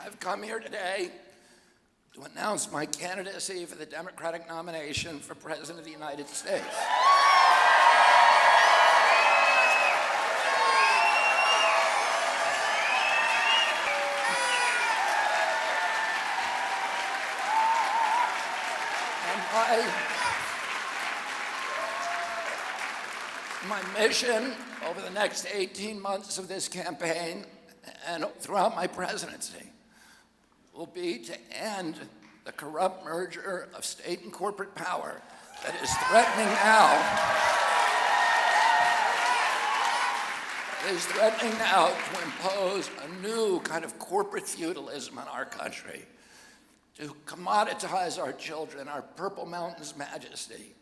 I've come here today to announce my candidacy for the Democratic nomination for President of the United States. And my mission over the next 18 months of this campaign and throughout my presidency will be to end the corrupt merger of state and corporate power that is threatening now to impose a new kind of corporate feudalism on our country, to commoditize our children, our Purple Mountain's majesty,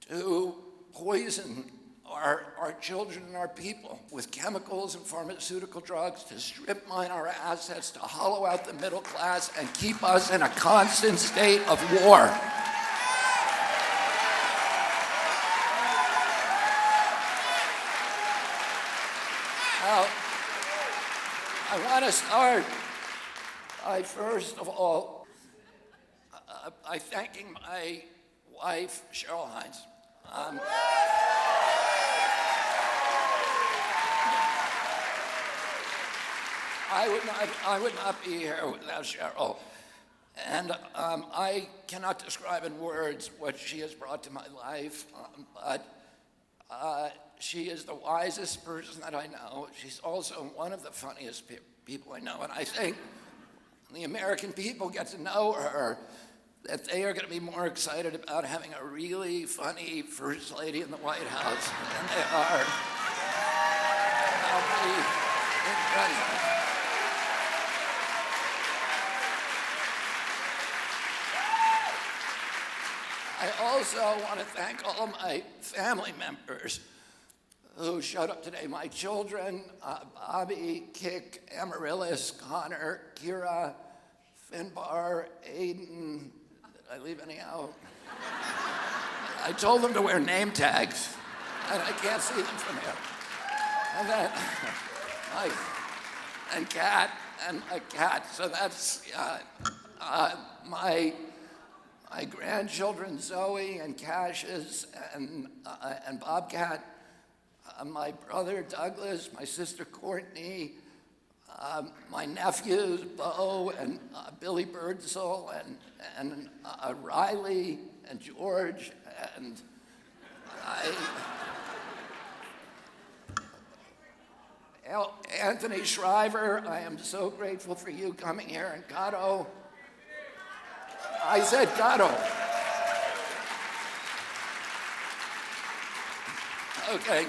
to poison our children and our people with chemicals and pharmaceutical drugs, to strip mine our assets, to hollow out the middle class, and keep us in a constant state of war. Now, I want to start by, first of all, by thanking my wife, Cheryl Hines. I would not be here without Cheryl. And I cannot describe in words what she has brought to my life, but she is the wisest person that I know. She's also one of the funniest people I know. And I think when the American people get to know her, that they are going to be more excited about having a really funny First Lady in the White House than they are about being president. I also want to thank all my family members who showed up today. My children, Bobby, Kik, Amaryllis, Connor, Kira, Finbar, Aiden. Did I leave any out? I told them to wear name tags, and I can't see them from here. And then, and Kat, and a cat. So that's my grandchildren, Zoe and Cassius and Bobcat, my brother Douglas, my sister Courtney, my nephews Bo and Billy Birdsall and Riley and George and Anthony Shriver. I am so grateful for you coming here, and Gatto. I said Gatto. Okay.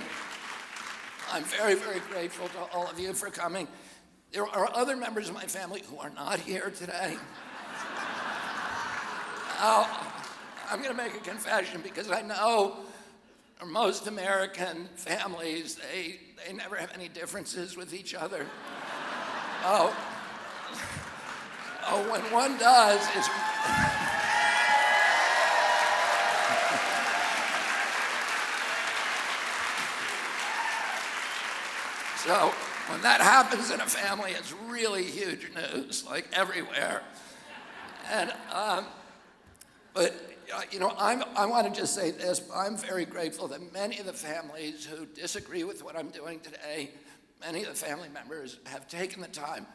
I'm very, very grateful to all of you for coming. There are other members of my family who are not here today. Now, I'm going to make a confession because I know for most American families, they never have any differences with each other. When one does, it's... So when that happens in a family, it's really huge news, like everywhere. And, but I want to just say this. I'm very grateful that many of the families who disagree with what I'm doing today, many of the family members have taken the time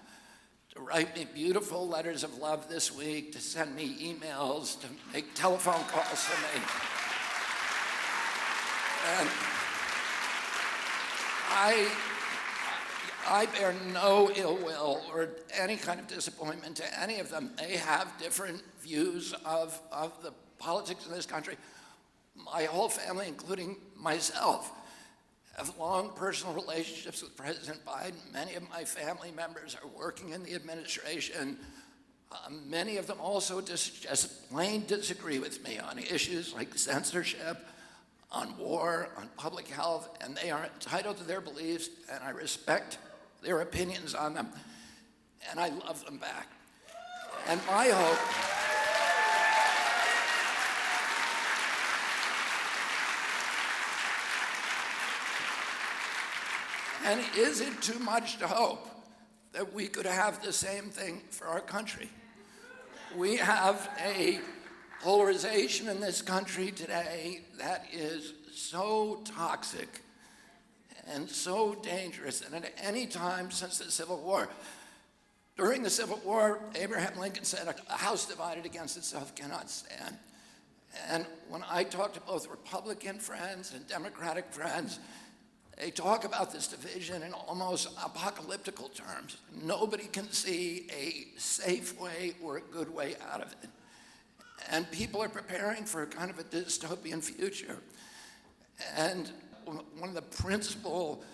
to write me beautiful letters of love this week, to send me emails, to make telephone calls to me. And I bear no ill will or any kind of disappointment to any of them. They have different views of the politics in this country. My whole family, including myself, have long personal relationships with President Biden. Many of my family members are working in the administration. Many of them also just plain disagree with me on issues like censorship, on war, on public health, and they are entitled to their beliefs, and I respect their opinions on them, and I love them back. And my hope, and is it too much to hope that we could have the same thing for our country. We have a polarization in this country today that is so toxic and so dangerous, and at any time since the Civil War. During the Civil War, Abraham Lincoln said, "A house divided against itself cannot stand." And when I talk to both Republican friends and Democratic friends, they talk about this division in almost apocalyptical terms. Nobody can see a safe way or a good way out of it. And people are preparing for a kind of a dystopian future. And one of the principal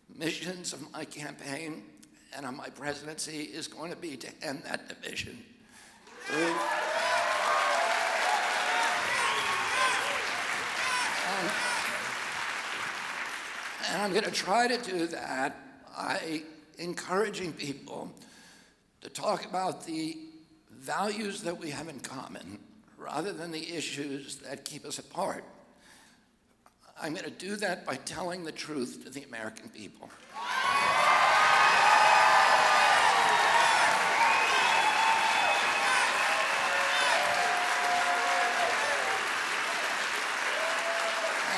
missions of my campaign and of my presidency is going to be to end that division. And I'm going to try to do that by encouraging people to talk about the values that we have in common rather than the issues that keep us apart. I'm going to do that by telling the truth to the American people.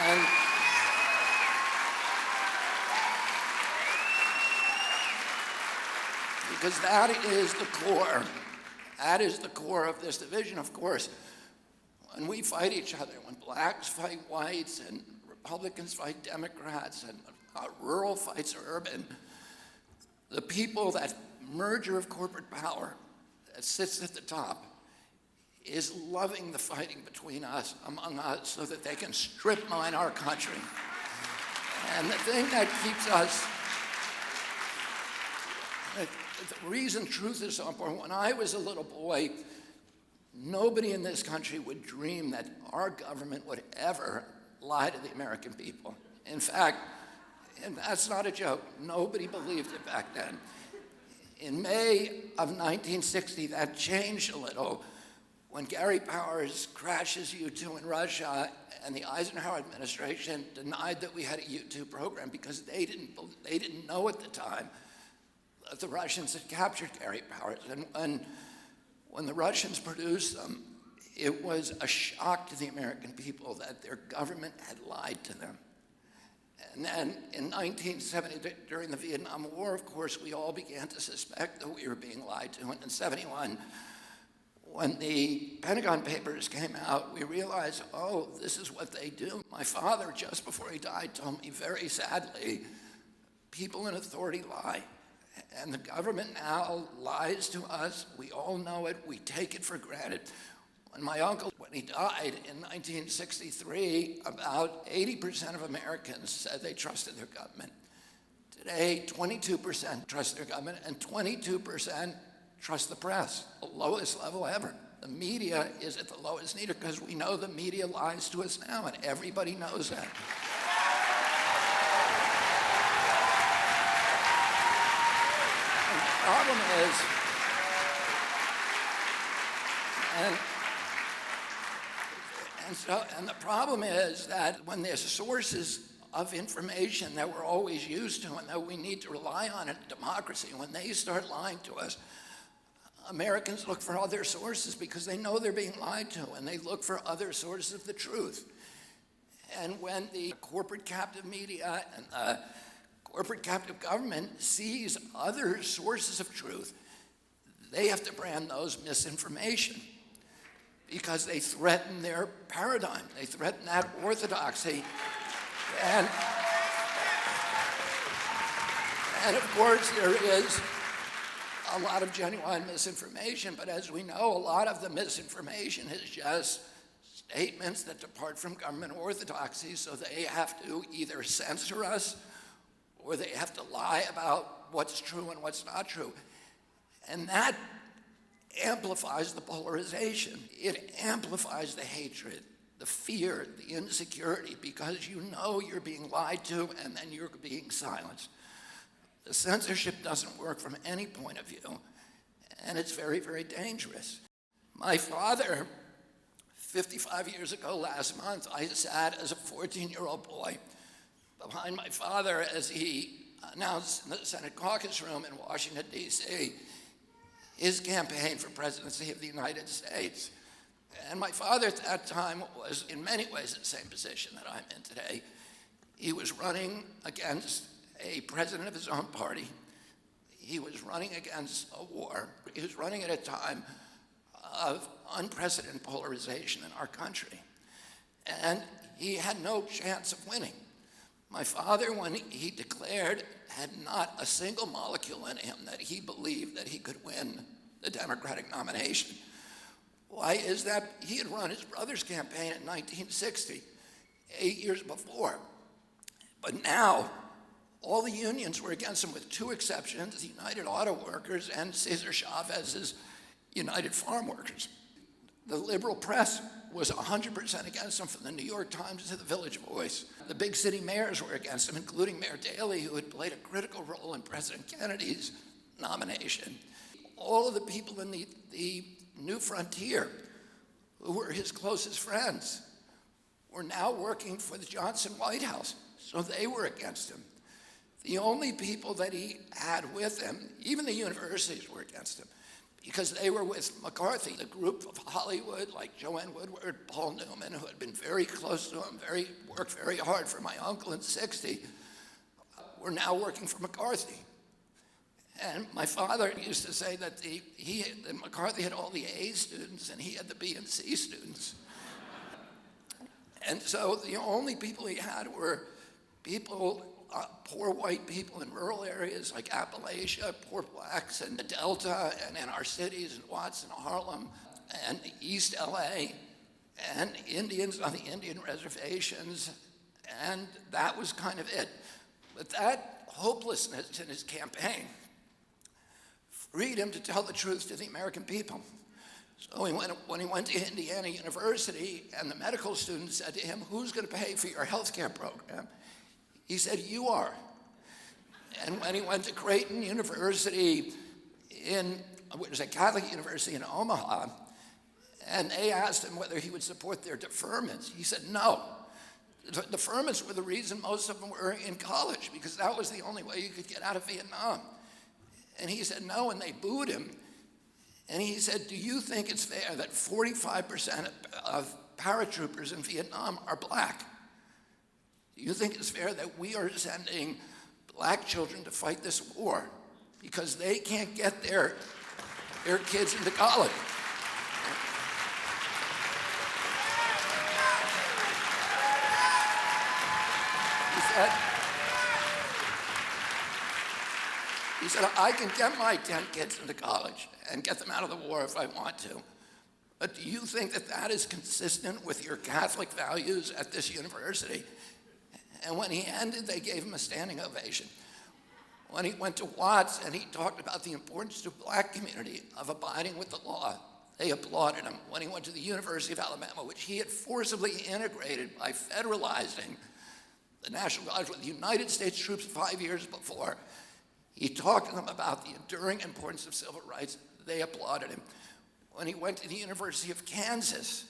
And because that is the core. That is the core of this division, of course. When we fight each other, when blacks fight whites and Republicans fight Democrats and rural fights urban, the people, that merger of corporate power that sits at the top, is loving the fighting between us, among us, so that they can strip mine our country. And the thing that keeps us, the reason truth is so important, when I was a little boy, nobody in this country would dream that our government would ever lie to the American people. In fact, and that's not a joke, nobody believed it back then. In May of 1960, that changed a little when Gary Powers crashes U-2 in Russia, and the Eisenhower administration denied that we had a U-2 program because they didn't know at the time that the Russians had captured Gary Powers. And when the Russians produced them, it was a shock to the American people that their government had lied to them. And then in 1970, during the Vietnam War, of course, we all began to suspect that we were being lied to. And in 71, when the Pentagon Papers came out, we realized, oh, this is what they do. My father, just before he died, told me very sadly, people in authority lie. And the government now lies to us. We all know it. We take it for granted. When my uncle, when he died in 1963, about 80% of Americans said they trusted their government. Today, 22% trust their government, and 22% trust the press, the lowest level ever. The media is at the lowest neither because we know the media lies to us now, and everybody knows that. And the problem is, and the problem is that when there's sources of information that we're always used to and that we need to rely on in democracy, when they start lying to us, Americans look for other sources because they know they're being lied to, and they look for other sources of the truth. And when the corporate captive media and the corporate captive government sees other sources of truth, they have to brand those misinformation because they threaten their paradigm. They threaten that orthodoxy. And of course, there is a lot of genuine misinformation, but as we know, a lot of the misinformation is just statements that depart from government orthodoxy, so they have to either censor us or they have to lie about what's true and what's not true. And that amplifies the polarization. It amplifies the hatred, the fear, the insecurity, because you know you're being lied to and then you're being silenced. The censorship doesn't work from any point of view, and it's very, very dangerous. My father, 55 years ago last month, I sat as a 14-year-old boy behind my father as he announced in the Senate caucus room in Washington, D.C., his campaign for presidency of the United States. And my father at that time was in many ways the same position that I'm in today. He was running against a president of his own party. He was running against a war. He was running at a time of unprecedented polarization in our country. And he had no chance of winning. My father, when he declared, had not a single molecule in him that he believed that he could win the Democratic nomination. Why is that? He had run his brother's campaign in 1960, 8 years before. But now, all the unions were against him with two exceptions, the United Auto Workers and Cesar Chavez's United Farm Workers. The liberal press was 100% against him, from the New York Times to the Village Voice. The big city mayors were against him, including Mayor Daley, who had played a critical role in President Kennedy's nomination. All of the people in the New Frontier, who were his closest friends, were now working for the Johnson White House, so they were against him. The only people that he had with him, even the universities were against him, because they were with McCarthy, the group of Hollywood, like Joanne Woodward, Paul Newman, who had been very close to him, worked very hard for my uncle in '60, were now working for McCarthy. And my father used to say that McCarthy had all the A students and he had the B and C students. And so the only people he had were people, poor white people in rural areas like Appalachia, poor blacks in the Delta, and in our cities in Watts and Harlem, and East LA, and Indians on the Indian reservations, and that was kind of it. But that hopelessness in his campaign freed him to tell the truth to the American people. So when he went to Indiana University and the medical students said to him, "Who's going to pay for your health care program?" He said, "You are." And when he went to Creighton University, which was a Catholic university in Omaha, and they asked him whether he would support their deferments, he said no. The deferments were the reason most of them were in college, because that was the only way you could get out of Vietnam. And he said no, and they booed him. And he said, "Do you think it's fair that 45% of paratroopers in Vietnam are black? Do you think it's fair that we are sending black children to fight this war because they can't get their kids into college?" He said, "I can get my 10 kids into college and get them out of the war if I want to. But do you think that that is consistent with your Catholic values at this university?" And when he ended, they gave him a standing ovation. When he went to Watts and he talked about the importance to the black community of abiding with the law, they applauded him. When he went to the University of Alabama, which he had forcibly integrated by federalizing the National Guard with United States troops 5 years before, he talked to them about the enduring importance of civil rights. They applauded him. When he went to the University of Kansas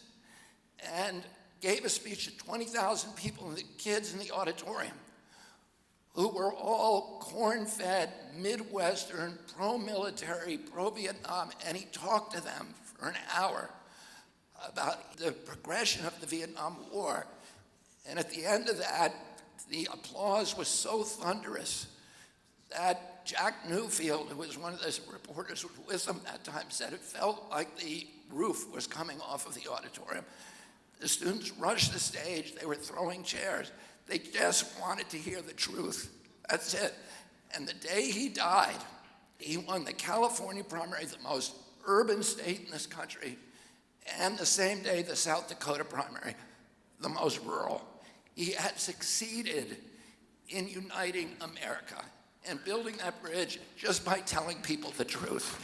and gave a speech to 20,000 people and the kids in the auditorium, who were all corn-fed, Midwestern, pro-military, pro-Vietnam, and he talked to them for an hour about the progression of the Vietnam War. And at the end of that, the applause was so thunderous that Jack Newfield, who was one of the reporters who was with him that time, said it felt like the roof was coming off of the auditorium. The students rushed the stage. They were throwing chairs. They just wanted to hear the truth. That's it. And the day he died, he won the California primary, the most urban state in this country, and the same day the South Dakota primary, the most rural. He had succeeded in uniting America and building that bridge just by telling people the truth.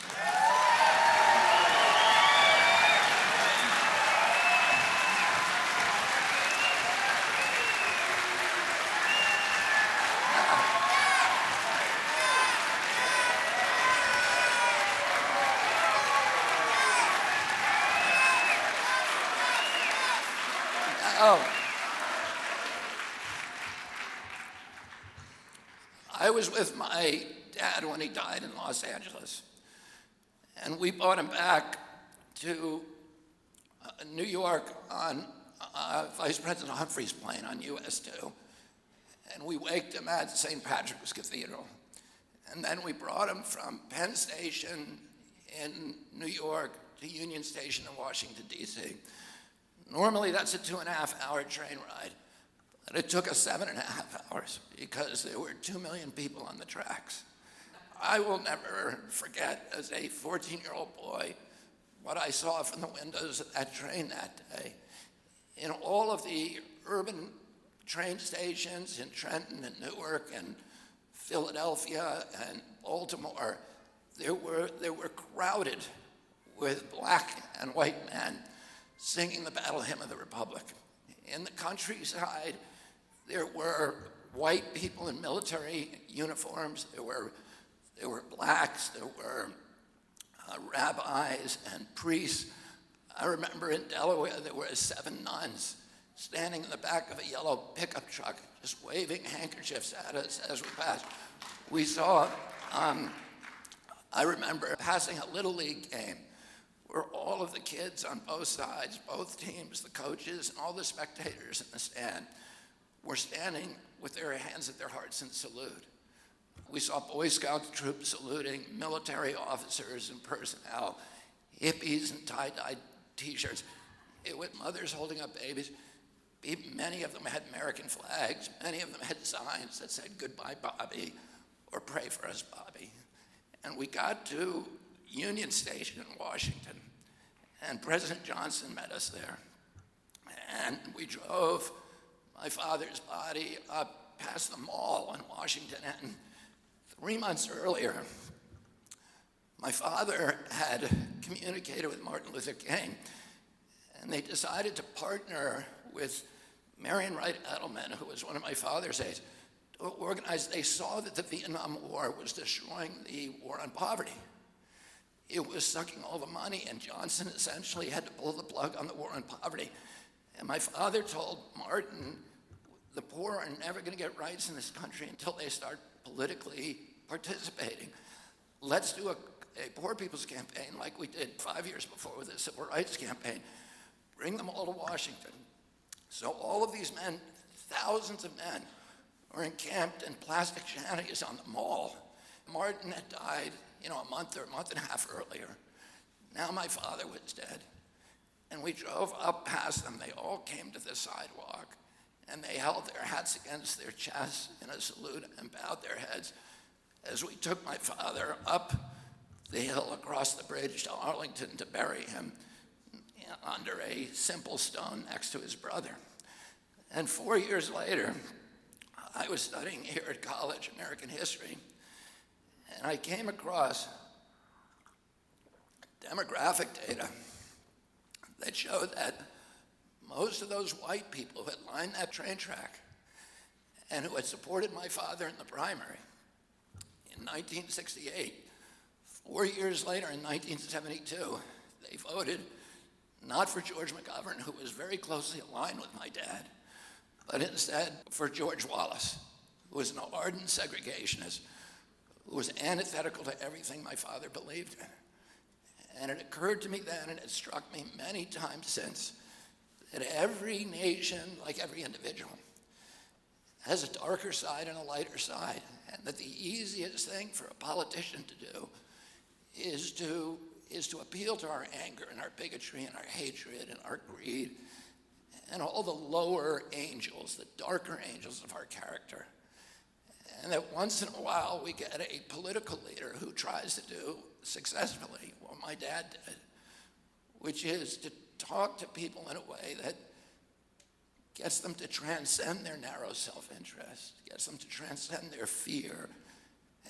was with my dad when he died in Los Angeles, and we brought him back to New York on Vice President Humphrey's plane on US 2, and we waked him at St. Patrick's Cathedral. And then we brought him from Penn Station in New York to Union Station in Washington, D.C. Normally that's a 2.5-hour train ride, but it took us 7.5 hours because there were 2 million people on the tracks. I will never forget, as a 14-year-old boy, what I saw from the windows of that train that day. In all of the urban train stations in Trenton and Newark and Philadelphia and Baltimore, they were crowded with black and white men singing the battle hymn of the Republic. In the countryside, there were white people in military uniforms. There were blacks. There were rabbis and priests. I remember in Delaware there were 7 nuns standing in the back of a yellow pickup truck, just waving handkerchiefs at us as we passed. We saw, I remember passing a Little League game where all of the kids on both sides, both teams, the coaches, and all the spectators in the stand were standing with their hands at their hearts in salute. We saw Boy Scout troops saluting, military officers and personnel, hippies in tie-dyed T-shirts, with mothers holding up babies. Many of them had American flags. Many of them had signs that said, "Goodbye, Bobby," or "Pray for us, Bobby." And we got to Union Station in Washington, and President Johnson met us there. And we drove my father's body up past the mall in Washington. And 3 months earlier, my father had communicated with Martin Luther King, and they decided to partner with Marion Wright Edelman, who was one of my father's aides, to organize. They saw that the Vietnam War was destroying the war on poverty. It was sucking all the money, and Johnson essentially had to pull the plug on the war on poverty. And my father told Martin, the poor are never going to get rights in this country until they start politically participating. Let's do a poor people's campaign like we did 5 years before with the Civil Rights Campaign. Bring them all to Washington. So all of these men, thousands of men, were encamped in plastic shanties on the mall. Martin had died, a month or a month and a half earlier. Now my father was dead. And we drove up past them. They all came to the sidewalk, and they held their hats against their chests in a salute and bowed their heads as we took my father up the hill across the bridge to Arlington to bury him under a simple stone next to his brother. And 4 years later, I was studying here at college, American history, and I came across demographic data that showed that most of those white people who had lined that train track and who had supported my father in the primary in 1968, 4 years later in 1972, they voted not for George McGovern, who was very closely aligned with my dad, but instead for George Wallace, who was an ardent segregationist, who was antithetical to everything my father believed in. And it occurred to me then, and it struck me many times since, that every nation, like every individual, has a darker side and a lighter side, and that the easiest thing for a politician to do is to appeal to our anger and our bigotry and our hatred and our greed and all the lower angels, the darker angels of our character. And that once in a while we get a political leader who tries to do successfully what my dad did, which is to talk to people in a way that gets them to transcend their narrow self-interest, gets them to transcend their fear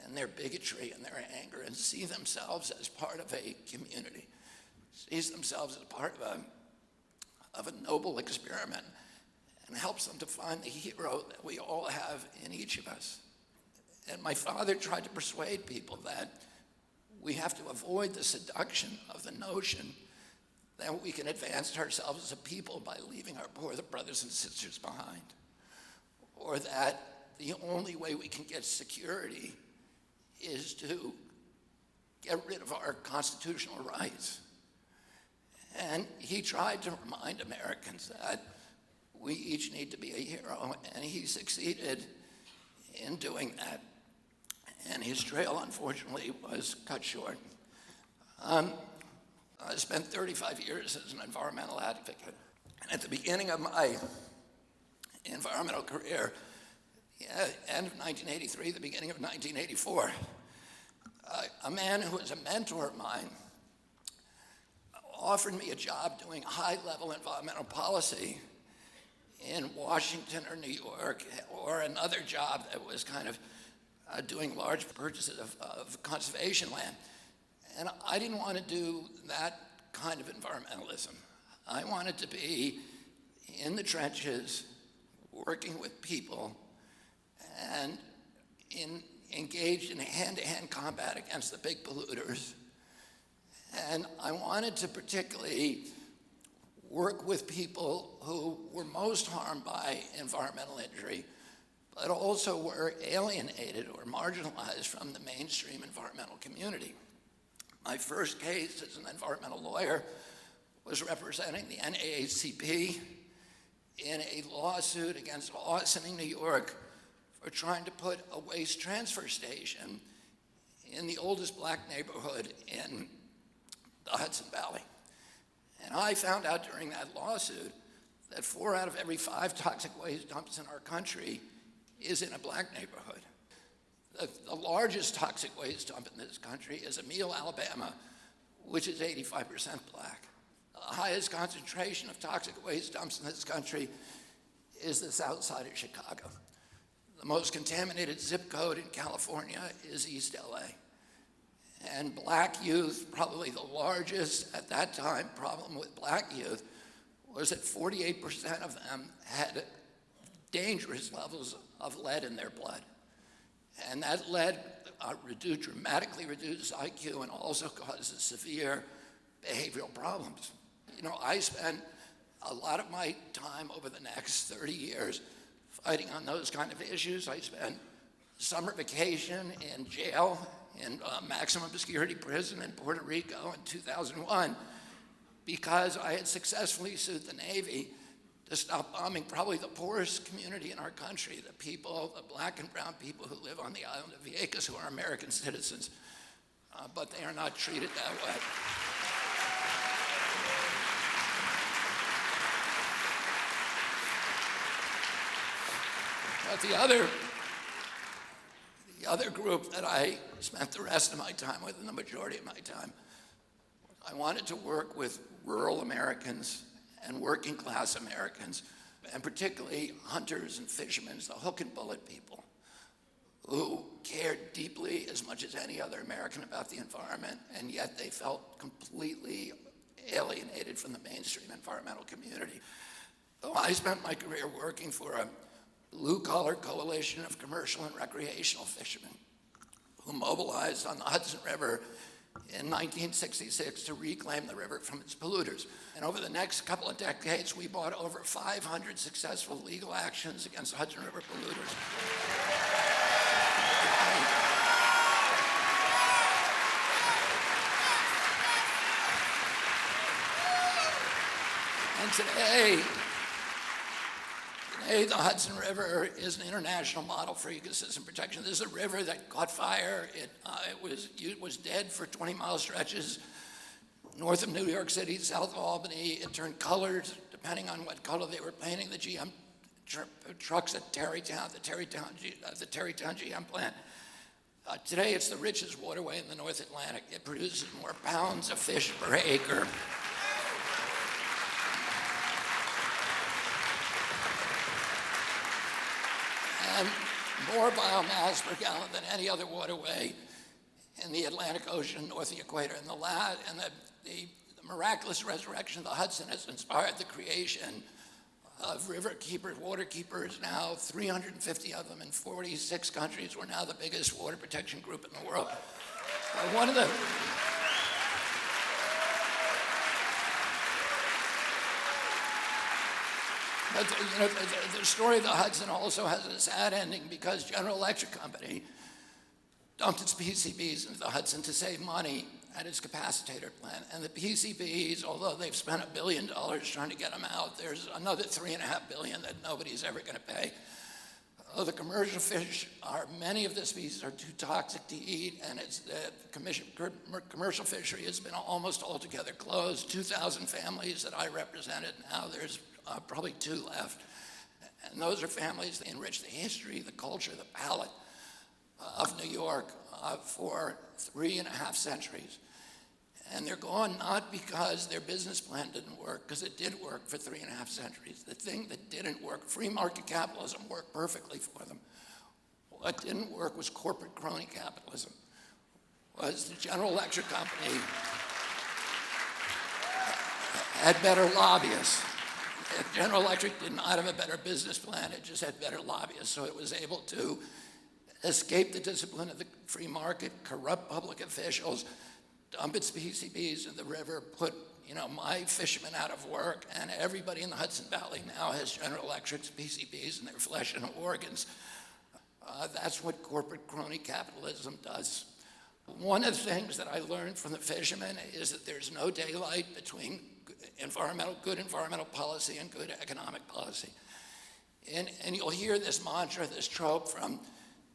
and their bigotry and their anger, and see themselves as part of a community, sees themselves as part of a noble experiment, and helps them to find the hero that we all have in each of us. And my father tried to persuade people that we have to avoid the seduction of the notion that we can advance ourselves as a people by leaving our poor brothers and sisters behind, or that the only way we can get security is to get rid of our constitutional rights. And he tried to remind Americans that we each need to be a hero, and he succeeded in doing that. And his trail, unfortunately, was cut short. I spent 35 years as an environmental advocate. And at the beginning of my environmental career, end of 1983, the beginning of 1984, a man who was a mentor of mine offered me a job doing high-level environmental policy in Washington or New York, or another job that was kind of doing large purchases of conservation land. And I didn't want to do that kind of environmentalism. I wanted to be in the trenches, working with people, and engaged in hand-to-hand combat against the big polluters. And I wanted to particularly work with people who were most harmed by environmental injury, but also were alienated or marginalized from the mainstream environmental community. My first case as an environmental lawyer was representing the NAACP in a lawsuit against Austining, New York, for trying to put a waste transfer station in the oldest black neighborhood in the Hudson Valley. And I found out during that lawsuit that 4 out of every 5 toxic waste dumps in our country is in a black neighborhood. The largest toxic waste dump in this country is Emile, Alabama, which is 85% black. The highest concentration of toxic waste dumps in this country is the south side of Chicago. The most contaminated zip code in California is East LA. And black youth, probably the largest at that time problem with black youth, was that 48% of them had dangerous levels of lead in their blood. And that lead dramatically reduces IQ and also causes severe behavioral problems. You know, I spent a lot of my time over the next 30 years fighting on those kind of issues. I spent summer vacation in jail in maximum security prison in Puerto Rico in 2001 because I had successfully sued the Navy to stop bombing probably the poorest community in our country, the people, the black and brown people who live on the island of Vieques, who are American citizens, but they are not treated that way. But the other group that I spent the rest of my time with, and the majority of my time, I wanted to work with rural Americans and working class Americans, and particularly hunters and fishermen, the hook and bullet people, who cared deeply as much as any other American about the environment, and yet they felt completely alienated from the mainstream environmental community. So I spent my career working for a blue-collar coalition of commercial and recreational fishermen who mobilized on the Hudson River in 1966 to reclaim the river from its polluters. And over the next couple of decades, we brought over 500 successful legal actions against Hudson River polluters. And today, the Hudson River is an international model for ecosystem protection. This is a river that caught fire. It was dead for 20-mile stretches north of New York City, south of Albany. It turned colors depending on what color they were painting the GM trucks at Terrytown, the Terrytown GM plant. Today, it's the richest waterway in the North Atlantic. It produces more pounds of fish per acre. And more biomass per gallon than any other waterway in the Atlantic Ocean north of the equator. And the miraculous resurrection of the Hudson has inspired the creation of river keepers, water keepers, now 350 of them in 46 countries. We're now the biggest water protection group in the world. One But the story of the Hudson also has a sad ending because General Electric Company dumped its PCBs into the Hudson to save money at its capacitator plant. And the PCBs, although they've spent $1 billion trying to get them out, there's another $3.5 billion that nobody's ever going to pay. The commercial fish many of the species are too toxic to eat, and the commercial fishery has been almost altogether closed. 2,000 families that I represented, now there's probably 2 left. And those are families that enrich the history, the culture, the palate of New York for 3.5 centuries. And they're gone not because their business plan didn't work, because it did work for 3.5 centuries. The thing that didn't work, free market capitalism worked perfectly for them. What didn't work was corporate crony capitalism, was the General Electric Company had better lobbyists. General Electric did not have a better business plan, it just had better lobbyists, so it was able to escape the discipline of the free market, corrupt public officials, dump its PCBs in the river, put my fishermen out of work, and everybody in the Hudson Valley now has General Electric's PCBs in their flesh and organs. That's what corporate crony capitalism does. One of the things that I learned from the fishermen is that there's no daylight between good environmental policy and good economic policy. And you'll hear this mantra, this trope from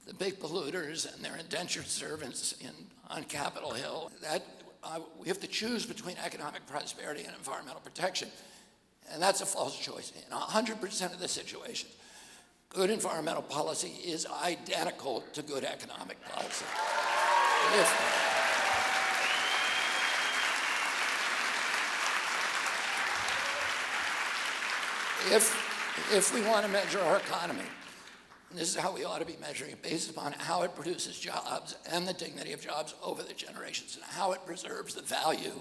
the big polluters and their indentured servants on Capitol Hill, that we have to choose between economic prosperity and environmental protection. And that's a false choice. In 100% of the situations, good environmental policy is identical to good economic policy. If we want to measure our economy, and this is how we ought to be measuring it, based upon how it produces jobs and the dignity of jobs over the generations, and how it preserves the value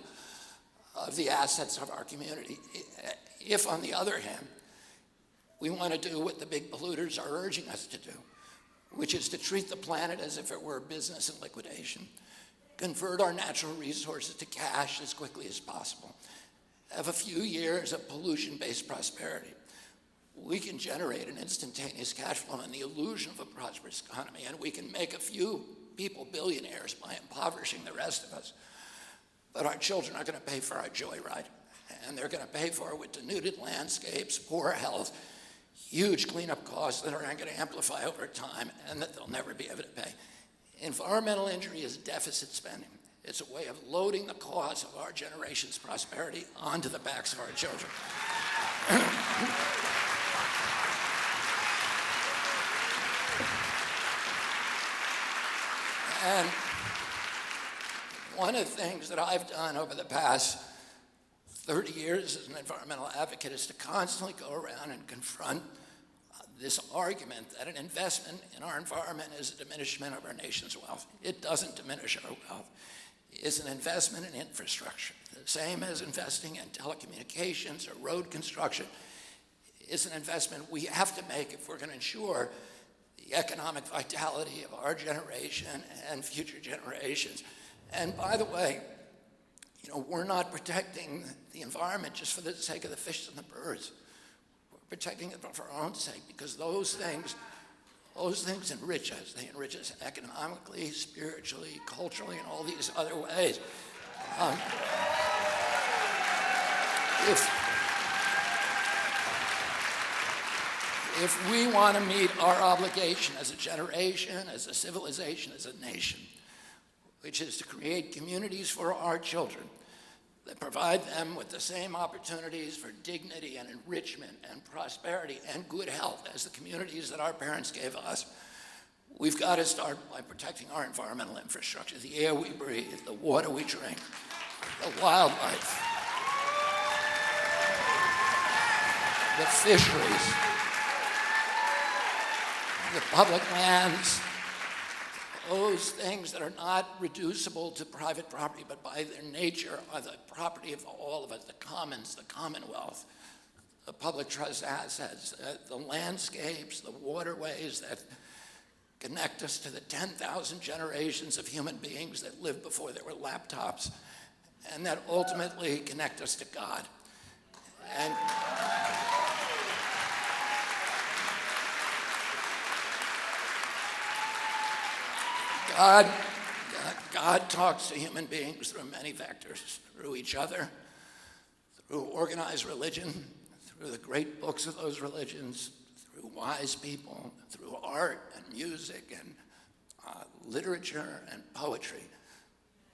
of the assets of our community. If, on the other hand, we want to do what the big polluters are urging us to do, which is to treat the planet as if it were a business in liquidation, convert our natural resources to cash as quickly as possible, have a few years of pollution-based prosperity, we can generate an instantaneous cash flow and the illusion of a prosperous economy, and we can make a few people billionaires by impoverishing the rest of us. But our children are going to pay for our joyride, and they're going to pay for it with denuded landscapes, poor health, huge cleanup costs that are going to amplify over time and that they'll never be able to pay. Environmental injury is deficit spending. It's a way of loading the cost of our generation's prosperity onto the backs of our children. And one of the things that I've done over the past 30 years as an environmental advocate is to constantly go around and confront this argument that an investment in our environment is a diminishment of our nation's wealth. It doesn't diminish our wealth. It's an investment in infrastructure, the same as investing in telecommunications or road construction. It's an investment we have to make if we're going to ensure the economic vitality of our generation and future generations. And by the way, we're not protecting the environment just for the sake of the fish and the birds. We're protecting it for our own sake, because those things enrich us. They enrich us economically, spiritually, culturally, and all these other ways. If we want to meet our obligation as a generation, as a civilization, as a nation, which is to create communities for our children that provide them with the same opportunities for dignity and enrichment and prosperity and good health as the communities that our parents gave us, we've got to start by protecting our environmental infrastructure, the air we breathe, the water we drink, the wildlife, the fisheries, the public lands, those things that are not reducible to private property, but by their nature are the property of all of us, the commons, the commonwealth, the public trust assets, the landscapes, the waterways that connect us to the 10,000 generations of human beings that lived before there were laptops, and that ultimately connect us to God. And God, God talks to human beings through many vectors, through each other, through organized religion, through the great books of those religions, through wise people, through art and music and literature and poetry,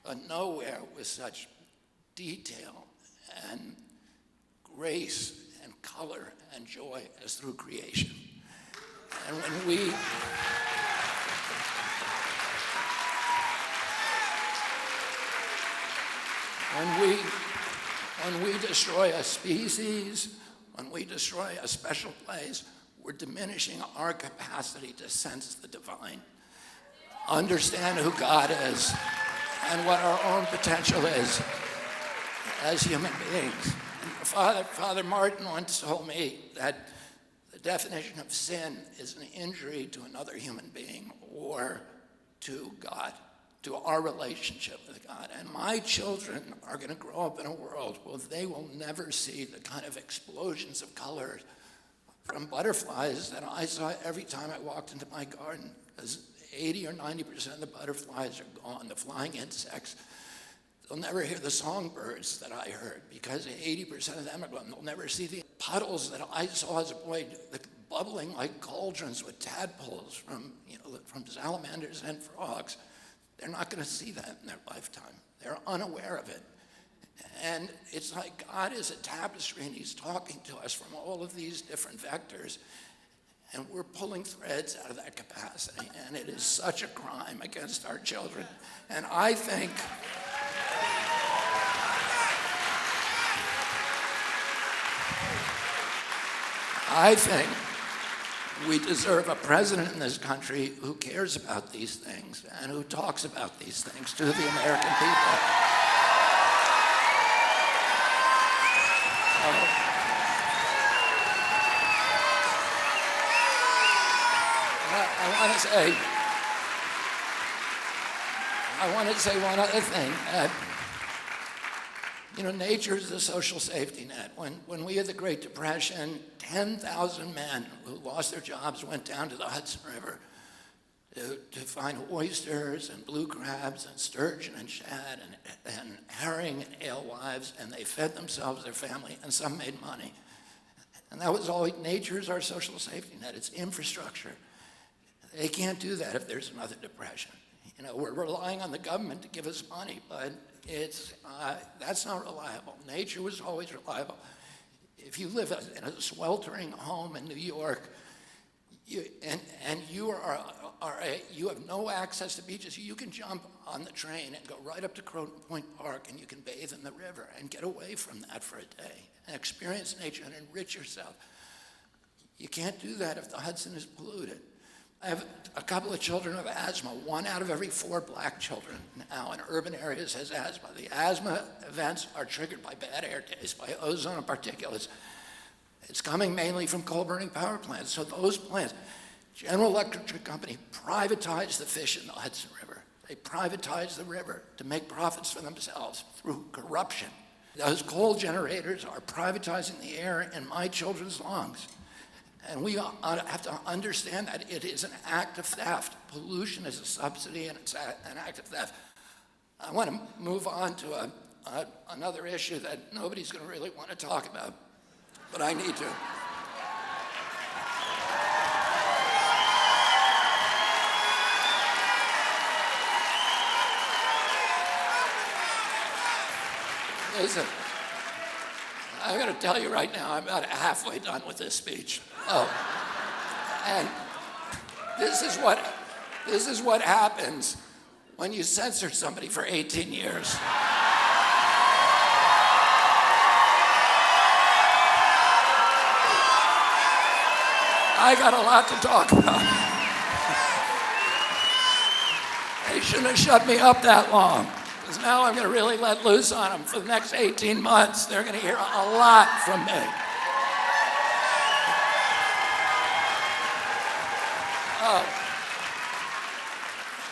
but nowhere with such detail and grace and color and joy as through creation. And when we destroy a species, when we destroy a special place, we're diminishing our capacity to sense the divine, understand who God is, and what our own potential is as human beings. And Father Martin once told me that the definition of sin is an injury to another human being or to God, to our relationship with God. And my children are going to grow up in a world where they will never see the kind of explosions of color from butterflies that I saw every time I walked into my garden, because 80 or 90% of the butterflies are gone, the flying insects. They'll never hear the songbirds that I heard because 80% of them are gone. They'll never see the puddles that I saw as a boy, bubbling like cauldrons with tadpoles from salamanders and frogs. They're not going to see that in their lifetime. They're unaware of it. And it's like God is a tapestry and he's talking to us from all of these different vectors. And we're pulling threads out of that capacity. And it is such a crime against our children. And I think we deserve a president in this country who cares about these things and who talks about these things to the American people. I want to say one other thing. Nature is a social safety net. When we had the Great Depression, 10,000 men who lost their jobs went down to the Hudson River to find oysters and blue crabs and sturgeon and shad and herring and alewives, and they fed themselves, their family, and some made money. And that was all. Nature is our social safety net. It's infrastructure. They can't do that if there's another depression. We're relying on the government to give us money, but that's not reliable. Nature was always reliable. If you live in a sweltering home in New York, you have no access to beaches, you can jump on the train and go right up to Croton Point Park and you can bathe in the river and get away from that for a day and experience nature and enrich yourself. You can't do that if the Hudson is polluted. I have a couple of children who have asthma. 1 out of every 4 black children now in urban areas has asthma. The asthma events are triggered by bad air days, by ozone and particulates. It's coming mainly from coal-burning power plants. So those plants, General Electric Company privatized the fish in the Hudson River. They privatized the river to make profits for themselves through corruption. Those coal generators are privatizing the air in my children's lungs. And we have to understand that it is an act of theft. Pollution is a subsidy and it's an act of theft. I want to move on to another issue that nobody's going to really want to talk about, but I need to. Listen, I'm going to tell you right now, I'm about halfway done with this speech. And this is what happens when you censor somebody for 18 years. I got a lot to talk about. They shouldn't have shut me up that long, because now I'm going to really let loose on them. For the next 18 months, they're going to hear a lot from me.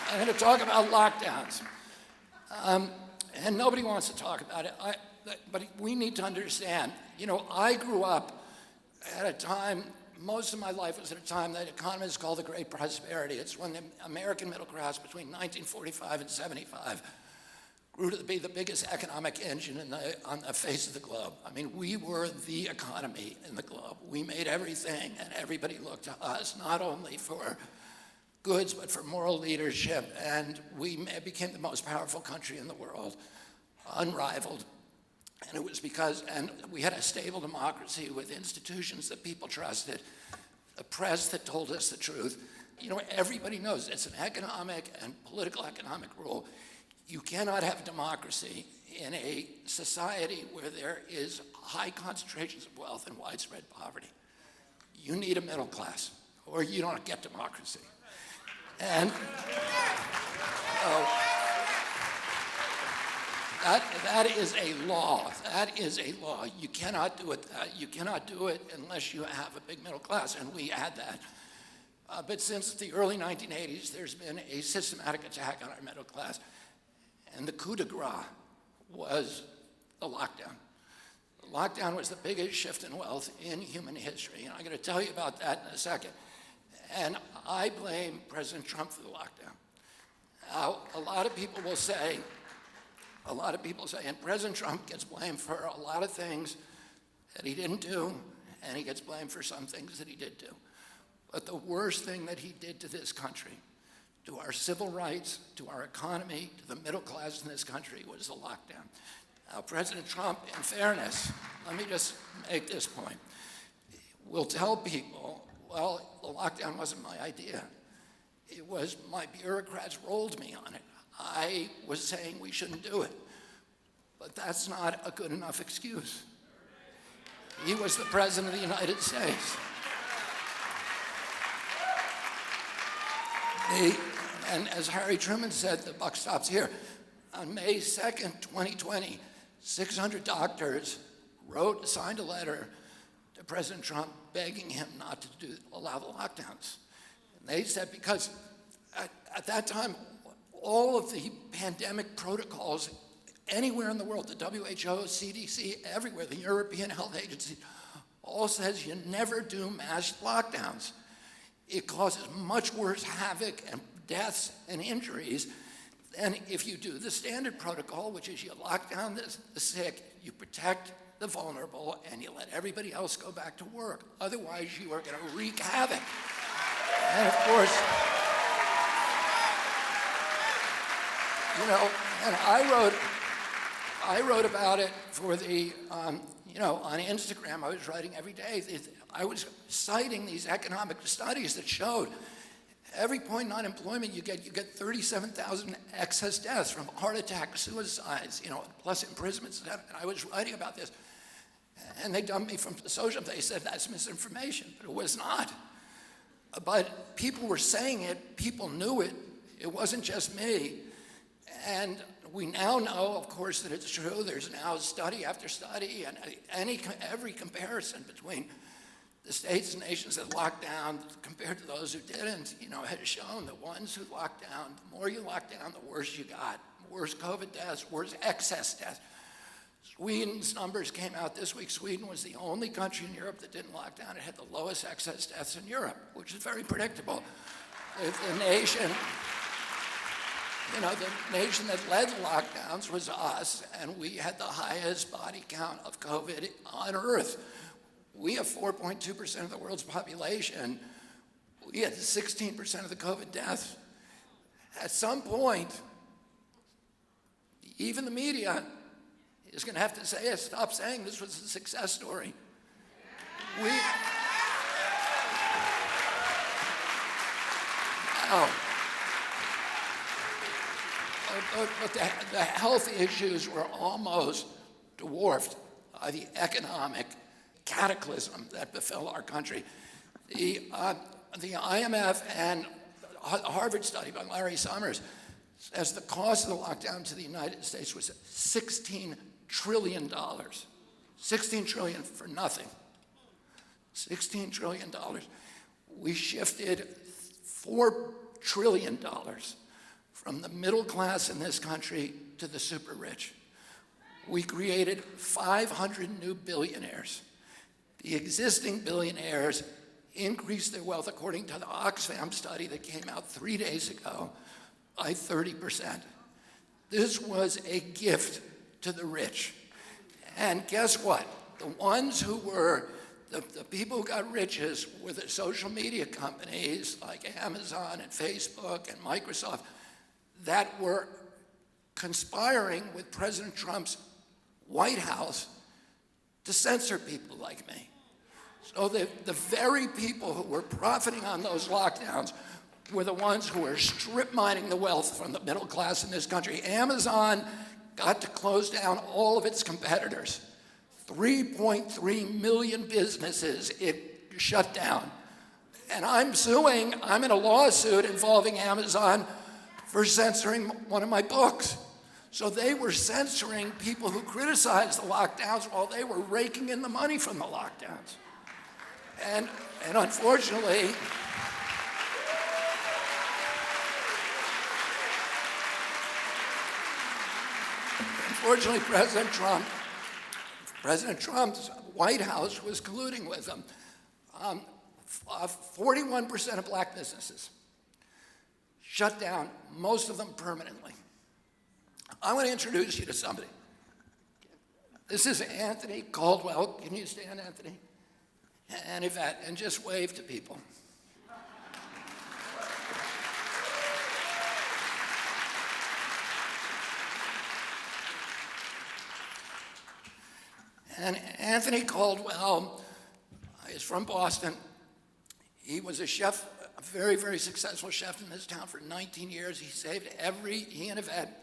I'm going to talk about lockdowns. And nobody wants to talk about it. But we need to understand, I grew up at a time, most of my life was at a time that economists call the Great Prosperity. It's when the American middle class between 1945 and 75 grew to be the biggest economic engine on the face of the globe. I mean, we were the economy in the globe. We made everything, and everybody looked to us, not only for goods, but for moral leadership. And we became the most powerful country in the world, unrivaled. And it was because, and we had a stable democracy with institutions that people trusted, a press that told us the truth. You know, everybody knows it's an economic and political economic rule. You cannot have democracy in a society where there is high concentrations of wealth and widespread poverty. You need a middle class, or you don't get democracy. And that is a law. That is a law. You cannot do it. You cannot do it unless you have a big middle class, and we had that. But since the early 1980s, there's been a systematic attack on our middle class. And the coup de grace was the lockdown. The lockdown was the biggest shift in wealth in human history. And I'm going to tell you about that in a second. And I blame President Trump for the lockdown. Now, a lot of people say, and President Trump gets blamed for a lot of things that he didn't do, and he gets blamed for some things that he did do. But the worst thing that he did to this country, to our civil rights, to our economy, to the middle class in this country, was the lockdown. Now, President Trump, in fairness, let me just make this point, will tell people, well, the lockdown wasn't my idea. It was my bureaucrats rolled me on it. I was saying we shouldn't do it. But that's not a good enough excuse. He was the President of the United States. And as Harry Truman said, the buck stops here. On May 2nd, 2020, 600 doctors signed a letter to President Trump begging him not to allow the lockdowns. And they said because at that time, all of the pandemic protocols anywhere in the world, the WHO, CDC, everywhere, the European Health Agency, all says you never do mass lockdowns. It causes much worse havoc and deaths and injuries than if you do the standard protocol, which is you lock down the sick, you protect the vulnerable, and you let everybody else go back to work. Otherwise, you are going to wreak havoc. And of course, you know, and I wrote about it for the, you know, on Instagram. I was writing every day. I was citing these economic studies that showed every point in unemployment you get 37,000 excess deaths from heart attacks, suicides, you know, plus imprisonments. And I was writing about this, and they dumped me from the social. They said that's misinformation, but it was not. But people were saying it. People knew it. It wasn't just me. And we now know, of course, that it's true. There's now study after study, and every comparison between the states and nations that locked down compared to those who didn't, you know, has shown that ones who locked down, the more you locked down, the worse you got. Worse COVID deaths, worse excess deaths. Sweden's numbers came out this week. Sweden was the only country in Europe that didn't lock down. It had the lowest excess deaths in Europe, which is very predictable. The nation, you know, the nation that led the lockdowns was us, and we had the highest body count of COVID on Earth. We have 4.2% of the world's population. We had 16% of the COVID deaths. At some point, even the media is going to have to say, stop saying this was a success story. But the health issues were almost dwarfed by the economic cataclysm that befell our country. The IMF and a Harvard study by Larry Summers says the cost of the lockdown to the United States was $16 trillion. 16 trillion for nothing. $16 trillion. We shifted $4 trillion from the middle class in this country to the super rich. We created 500 new billionaires. The existing billionaires increased their wealth, according to the Oxfam study that came out 3 days ago, by 30%. This was a gift to the rich. And guess what? The ones who were, the people who got riches were the social media companies like Amazon and Facebook and Microsoft that were conspiring with President Trump's White House to censor people like me. So the very people who were profiting on those lockdowns were the ones who were strip mining the wealth from the middle class in this country. Amazon got to close down all of its competitors. 3.3 million businesses it shut down. And I'm in a lawsuit involving Amazon for censoring one of my books. So they were censoring people who criticized the lockdowns while they were raking in the money from the lockdowns. And unfortunately, President Trump's White House was colluding with them. 41% of black businesses shut down, most of them permanently. I want to introduce you to somebody. This is Anthony Caldwell. Can you stand, Anthony? And Yvette, and just wave to people. And Anthony Caldwell is from Boston. He was a chef, a very, very successful chef in this town for 19 years. He and Yvette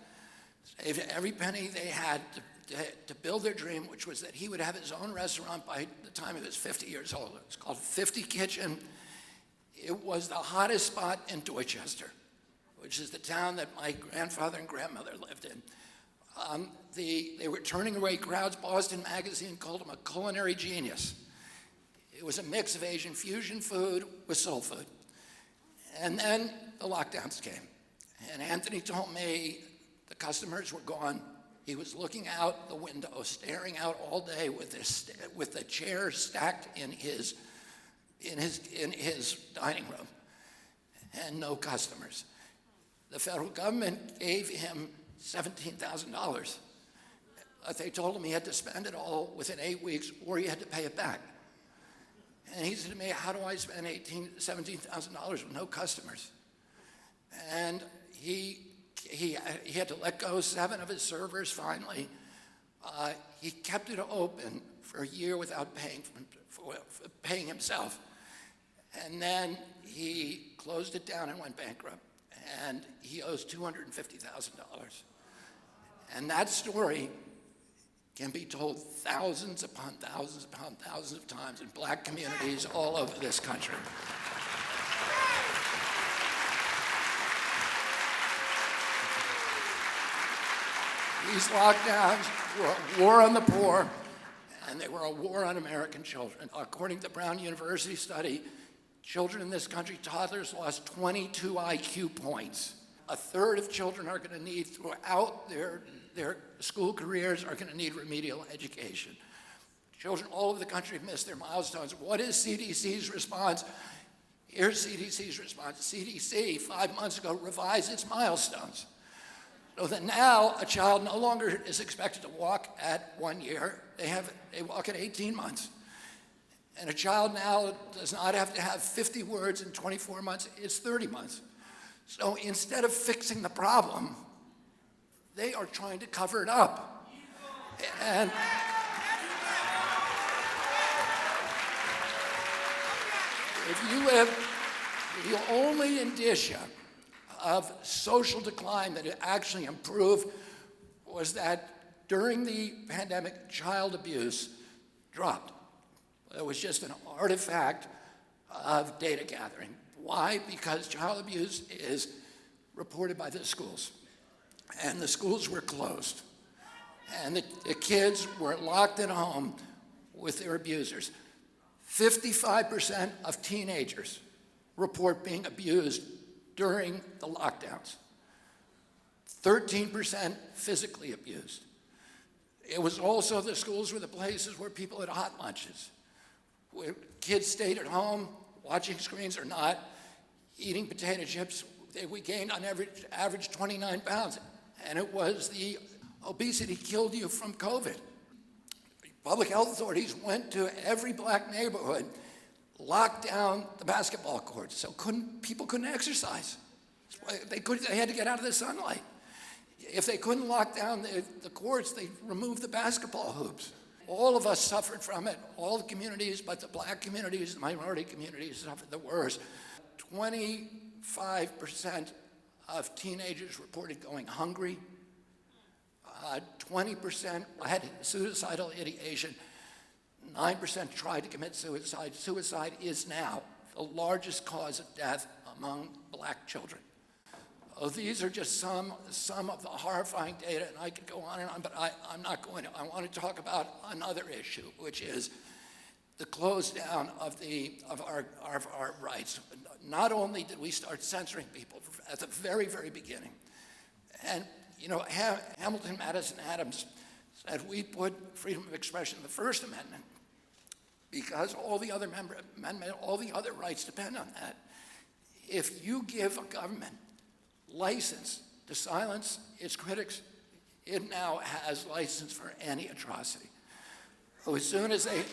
saved every penny they had to build their dream, which was that he would have his own restaurant by the time he was 50 years old. It was called 50 Kitchen. It was the hottest spot in Dorchester, which is the town that my grandfather and grandmother lived in. They were turning away crowds. Boston Magazine called him a culinary genius. It was a mix of Asian fusion food with soul food. And then the lockdowns came. And Anthony told me the customers were gone. He was looking out the window, staring out all day with the chairs stacked in his dining room, and no customers. The federal government gave him $17,000. But they told him he had to spend it all within 8 weeks, or he had to pay it back. And he said to me, "How do I spend $17,000 with no customers?" And he had to let go 7 of his servers finally. He kept it open for a year without paying himself. And then he closed it down and went bankrupt. And he owes $250,000. And that story can be told thousands upon thousands upon thousands of times in black communities all over this country. These lockdowns were a war on the poor, and they were a war on American children. According to the Brown University study, children in this country, toddlers, lost 22 IQ points. A third of children are going to need, throughout their school careers, are going to need remedial education. Children all over the country have missed their milestones. What is CDC's response? Here's CDC's response. CDC, 5 months ago, revised its milestones. So that now a child no longer is expected to walk at 1 year. They walk at 18 months. And a child now does not have to have 50 words in 24 months. It's 30 months. So instead of fixing the problem, they are trying to cover it up. And the only indicia of social decline that it actually improved was that during the pandemic, child abuse dropped. It was just an artifact of data gathering. Why? Because child abuse is reported by the schools. And the schools were closed. And the kids were locked at home with their abusers. 55% of teenagers report being abused during the lockdowns. 13% physically abused. It was also, the schools were the places where people had hot lunches, where kids stayed at home watching screens or not, eating potato chips, we gained on average 29 pounds. And it was the obesity killed you from COVID. Public health authorities went to every black neighborhood, locked down the basketball courts, so people couldn't exercise. They had to get out of the sunlight. If they couldn't lock down the courts, they removed the basketball hoops. All of us suffered from it, all the communities, but the black communities, the minority communities suffered the worst. 25% of teenagers reported going hungry. 20% had suicidal ideation. 9% tried to commit suicide. Suicide is now the largest cause of death among black children. Oh, these are just some of the horrifying data, and I could go on and on, but I'm not going to. I want to talk about another issue, which is the close down of our rights. Not only did we start censoring people at the very, very beginning, and you know, Hamilton, Madison, Adams said we put freedom of expression in the First Amendment because all the other all the other rights depend on that. If you give a government license to silence its critics, it now has license for any atrocity. So as soon as they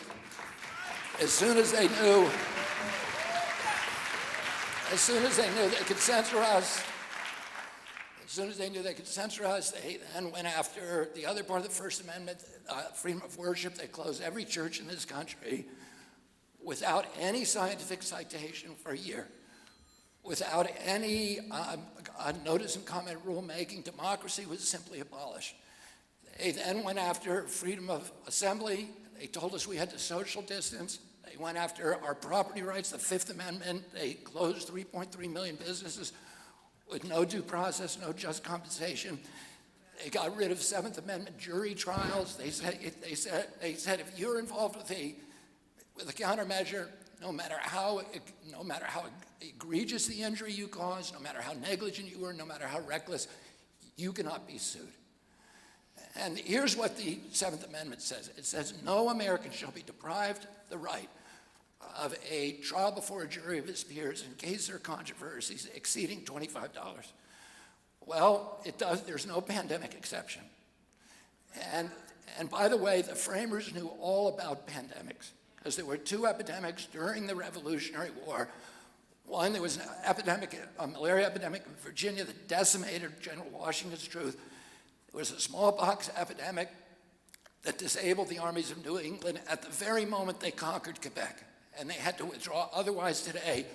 knew they could censor us, they then went after the other part of the First Amendment, freedom of worship. They closed every church in this country without any scientific citation for a year, without any notice and comment rulemaking. Democracy was simply abolished. They then went after freedom of assembly. They told us we had to social distance. They went after our property rights, the Fifth Amendment. They closed 3.3 million businesses with no due process, no just compensation. They got rid of Seventh Amendment jury trials. They said if you're involved with a countermeasure, no matter how egregious the injury you caused, no matter how negligent you were, no matter how reckless, you cannot be sued. And here's what the Seventh Amendment says. It says, no American shall be deprived the right of a trial before a jury of his peers in case there are controversies exceeding $25. Well, it does. There's no pandemic exception. And by the way, the framers knew all about pandemics, because there were two epidemics during the Revolutionary War. One, there was an epidemic, a malaria epidemic in Virginia that decimated General Washington's troops. There was a smallpox epidemic that disabled the armies of New England at the very moment they conquered Quebec, and they had to withdraw. Otherwise, today,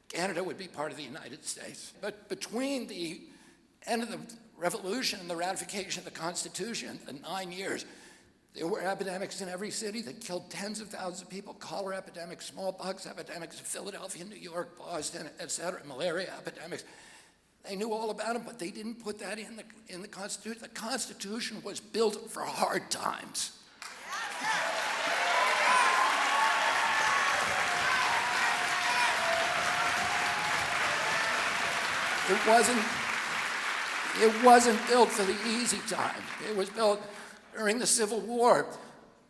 Canada would be part of the United States. But between the end of the Revolution and the ratification of the Constitution, the 9 years, there were epidemics in every city that killed tens of thousands of people. Cholera epidemics, smallpox epidemics in Philadelphia, New York, Boston, et cetera, malaria epidemics. They knew all about them, but they didn't put that in the Constitution. The Constitution was built for hard times. It wasn't built for the easy times. It was built during the Civil War.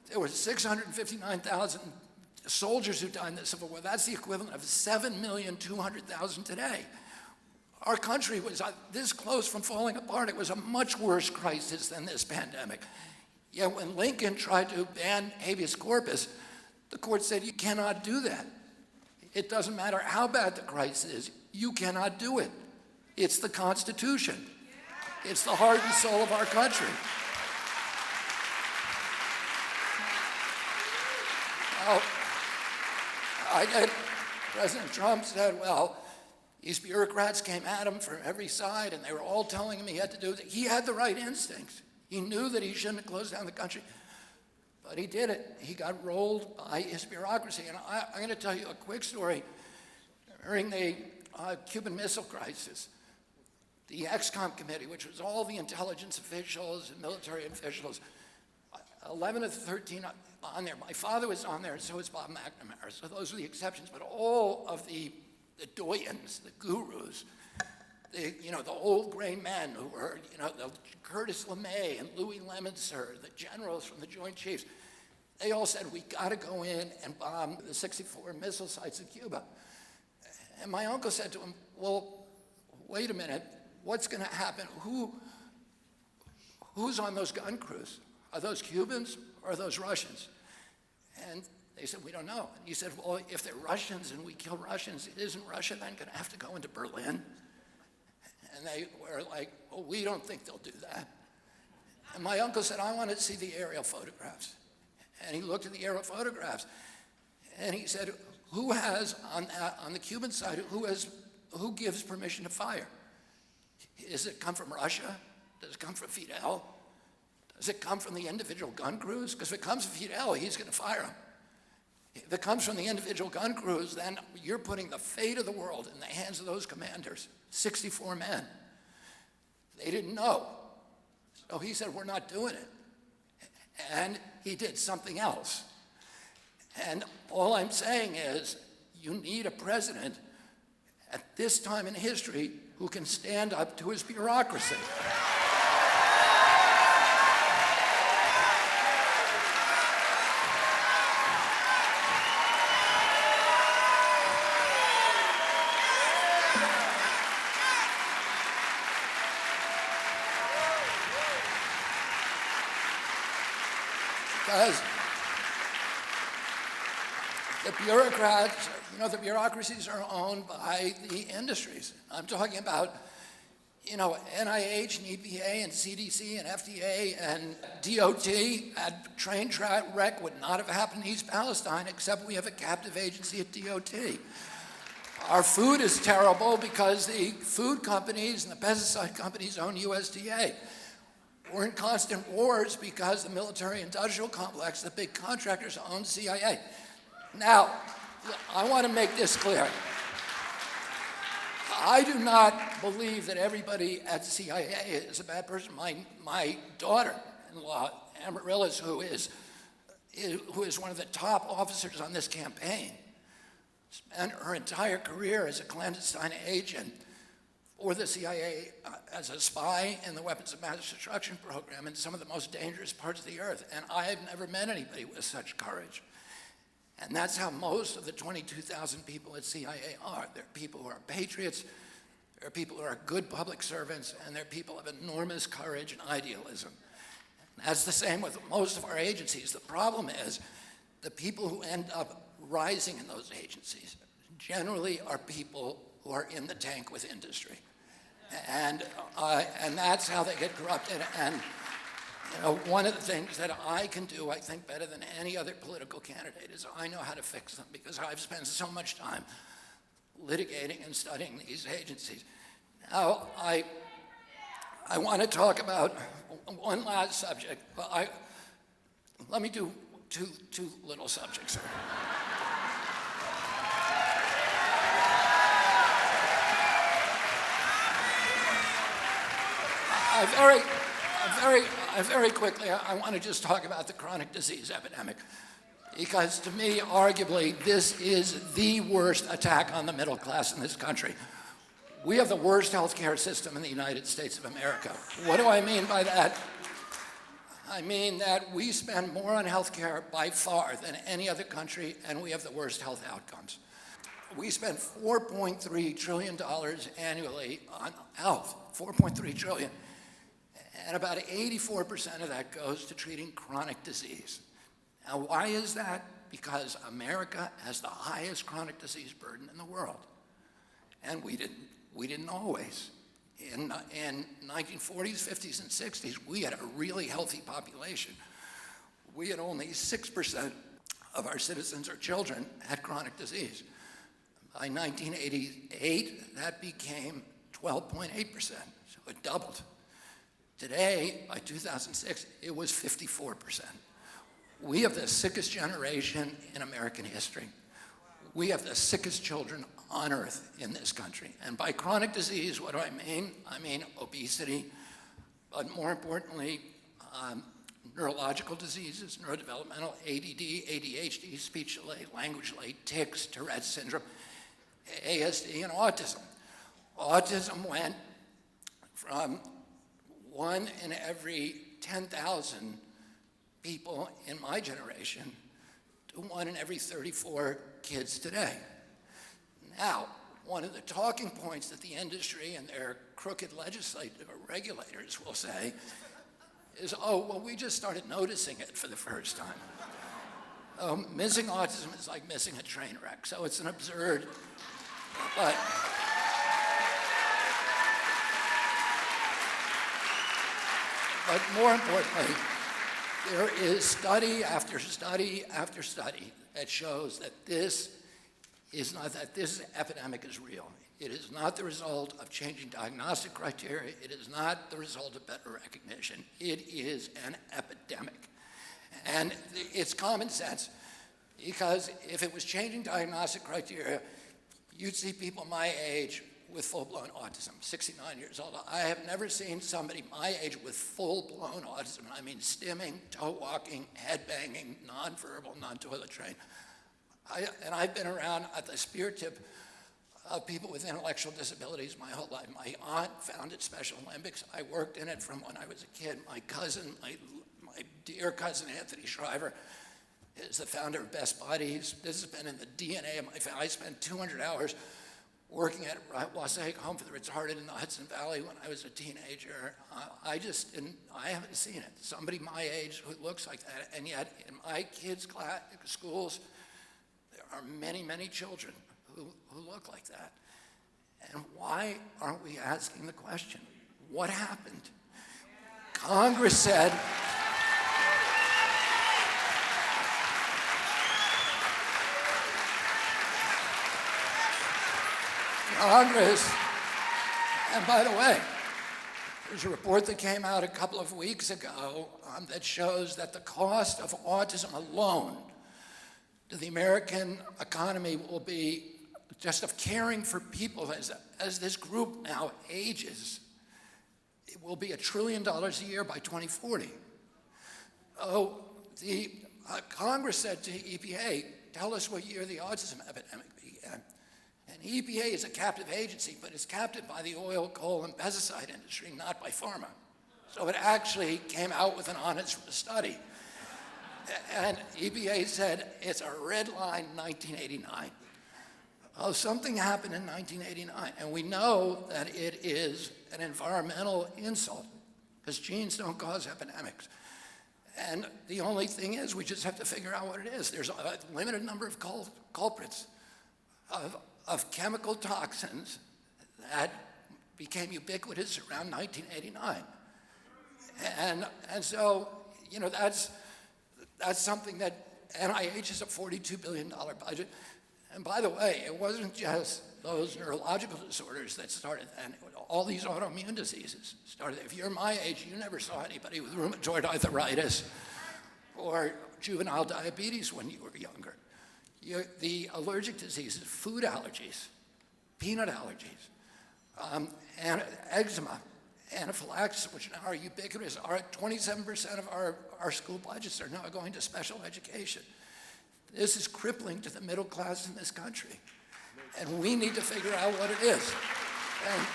There were 659,000 soldiers who died in the Civil War. That's the equivalent of 7,200,000 today. Our country was this close from falling apart. It was a much worse crisis than this pandemic. Yet when Lincoln tried to ban habeas corpus, the court said, you cannot do that. It doesn't matter how bad the crisis is, you cannot do it. It's the Constitution. It's the heart and soul of our country. Well, President Trump said, well, these bureaucrats came at him from every side, and they were all telling him he had to do it. He had the right instincts. He knew that he shouldn't have closed down the country, but he did it. He got rolled by his bureaucracy. And I'm going to tell you a quick story. During the Cuban Missile Crisis, the ExComm committee, which was all the intelligence officials and military officials, 11 of the 13 on there. My father was on there, and so was Bob McNamara. So those were the exceptions. But all of the doyens, the gurus, the old gray men who were, the Curtis LeMay and Louis Lemonster, the generals from the Joint Chiefs, They all said, we got to go in and bomb the 64 missile sites in Cuba. And my uncle said to him, well, wait a minute, what's going to happen? Who's on those gun crews? Are those Cubans or are those Russians? And they said, we don't know. And he said, well, if they're Russians and we kill Russians, isn't Russia then going to have to go into Berlin? And they were like, well, we don't think they'll do that. And my uncle said, I want to see the aerial photographs. And he looked at the aerial photographs, and he said, who has, on the Cuban side, who gives permission to fire? Does it come from Russia? Does it come from Fidel? Does it come from the individual gun crews? Because if it comes from Fidel, he's going to fire them. If it comes from the individual gun crews, then you're putting the fate of the world in the hands of those commanders, 64 men. They didn't know. So he said, we're not doing it. And he did something else. And all I'm saying is, you need a president at this time in history who can stand up to his bureaucracy. Because the bureaucrats, the bureaucracies are owned by the industries. I'm talking about, NIH and EPA and CDC and FDA and DOT. A train track wreck would not have happened in East Palestine except we have a captive agency at DOT. Our food is terrible because the food companies and the pesticide companies own USDA. We're in constant wars because the military-industrial complex, the big contractors, own CIA. Now, I want to make this clear. I do not believe that everybody at CIA is a bad person. My daughter-in-law, Amaryllis, who is one of the top officers on this campaign, spent her entire career as a clandestine agent for the CIA as a spy in the weapons of mass destruction program in some of the most dangerous parts of the earth. And I've never met anybody with such courage. And that's how most of the 22,000 people at CIA are. They're people who are patriots, they're people who are good public servants, and they're people of enormous courage and idealism. And that's the same with most of our agencies. The problem is the people who end up rising in those agencies generally are people who are in the tank with industry. And that's how they get corrupted. And one of the things that I can do, I think, better than any other political candidate is I know how to fix them because I've spent so much time litigating and studying these agencies. Now, I want to talk about one last subject. Let me do two little subjects here. Very quickly, I want to just talk about the chronic disease epidemic, because to me, arguably, this is the worst attack on the middle class in this country. We have the worst healthcare system in the United States of America. What do I mean by that? I mean that we spend more on healthcare by far than any other country, and we have the worst health outcomes. We spend $4.3 trillion annually on health, $4.3 trillion. And about 84% of that goes to treating chronic disease. Now, why is that? Because America has the highest chronic disease burden in the world. And we didn't always. In 1940s, 50s, and 60s, we had a really healthy population. We had only 6% of our citizens or children had chronic disease. By 1988, that became 12.8%, so it doubled. Today, by 2006, it was 54%. We have the sickest generation in American history. We have the sickest children on earth in this country. And by chronic disease, what do I mean? I mean obesity, but more importantly, neurological diseases, neurodevelopmental, ADD, ADHD, speech delay, language delay, tics, Tourette's syndrome, ASD, and autism. Autism went from 1 in every 10,000 people in my generation to 1 in every 34 kids today. Now, one of the talking points that the industry and their crooked legislative or regulators will say is, oh, well, we just started noticing it for the first time. Missing autism is like missing a train wreck, so it's an absurd, but more importantly, there is study after study after study that shows that this epidemic is real. It is not the result of changing diagnostic criteria. It is not the result of better recognition. It is an epidemic. And it's common sense, because if it was changing diagnostic criteria, you'd see people my age with full-blown autism, 69 years old. I have never seen somebody my age with full-blown autism. I mean stimming, toe walking, head banging, non-verbal, non-toilet trained. And I've been around at the spear tip of people with intellectual disabilities my whole life. My aunt founded Special Olympics. I worked in it from when I was a kid. My cousin, my dear cousin Anthony Shriver, is the founder of Best Buddies. This has been in the DNA of my family. I spent 200 hours working at Wasaik Home for the Retarded in the Hudson Valley when I was a teenager. I haven't seen it. Somebody my age who looks like that, and yet in my kids' schools, there are many, many children who look like that. And why aren't we asking the question, what happened? Congress said, and by the way, there's a report that came out a couple of weeks ago that shows that the cost of autism alone to the American economy will be, just of caring for people as this group now ages, it will be $1 trillion a year by 2040. Oh, the Congress said to EPA, tell us what year the autism epidemic began. And EPA is a captive agency, but it's captive by the oil, coal, and pesticide industry, not by pharma. So it actually came out with an honest study. And EPA said it's a red line 1989. Oh, something happened in 1989, and we know that it is an environmental insult, because genes don't cause epidemics. And the only thing is, we just have to figure out what it is. There's a limited number of culprits of chemical toxins that became ubiquitous around 1989. And so, you know, that's something that NIH is a $42 billion budget. And by the way, it wasn't just those neurological disorders that started then. All these autoimmune diseases started. If you're my age, you never saw anybody with rheumatoid arthritis or juvenile diabetes when you were younger. The allergic diseases, food allergies, peanut allergies, and eczema, anaphylaxis, which now are ubiquitous, are at 27% of our school budgets are now going to special education. This is crippling to the middle class in this country. And we need to figure out what it is. And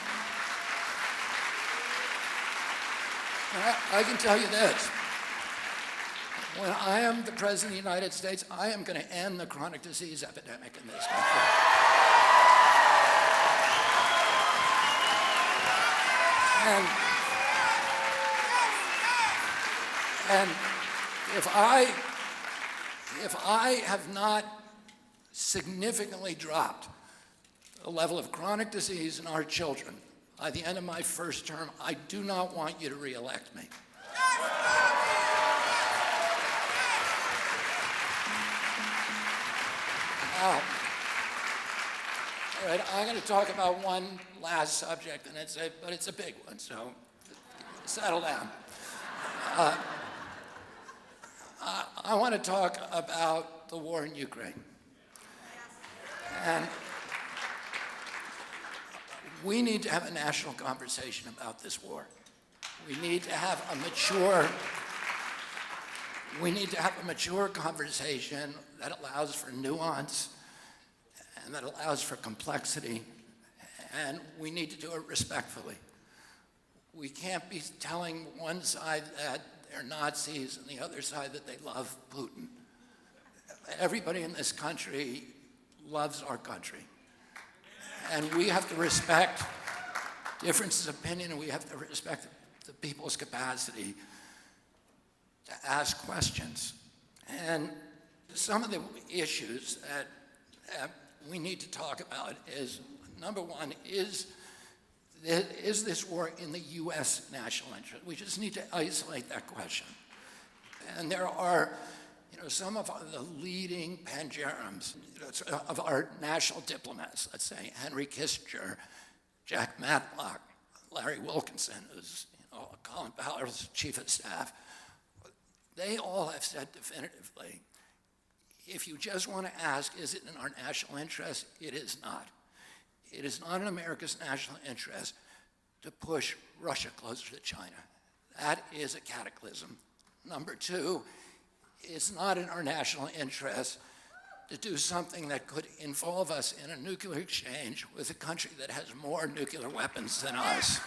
I can tell you this. When I am the President of the United States, I am going to end the chronic disease epidemic in this country. And if I have not significantly dropped the level of chronic disease in our children by the end of my first term, I do not want you to re-elect me. Now, all right, I'm going to talk about one last subject, and it's a big one, so settle down. I want to talk about the war in Ukraine. And we need to have a national conversation about this war. We need to have a mature conversation that allows for nuance and that allows for complexity, and we need to do it respectfully. We can't be telling one side that they're Nazis, and the other side that they love Putin. Everybody in this country loves our country. And we have to respect differences of opinion, and we have to respect the people's capacity to ask questions. And some of the issues that we need to talk about is, number one, is this war in the U.S. national interest? We just need to isolate that question. And there are, some of the leading pangerums of our national diplomats, let's say Henry Kissinger, Jack Matlock, Larry Wilkinson, who's Colin Powell's chief of staff, they all have said definitively, if you just want to ask, is it in our national interest? It is not. It is not in America's national interest to push Russia closer to China. That is a cataclysm. Number two, it's not in our national interest to do something that could involve us in a nuclear exchange with a country that has more nuclear weapons than us.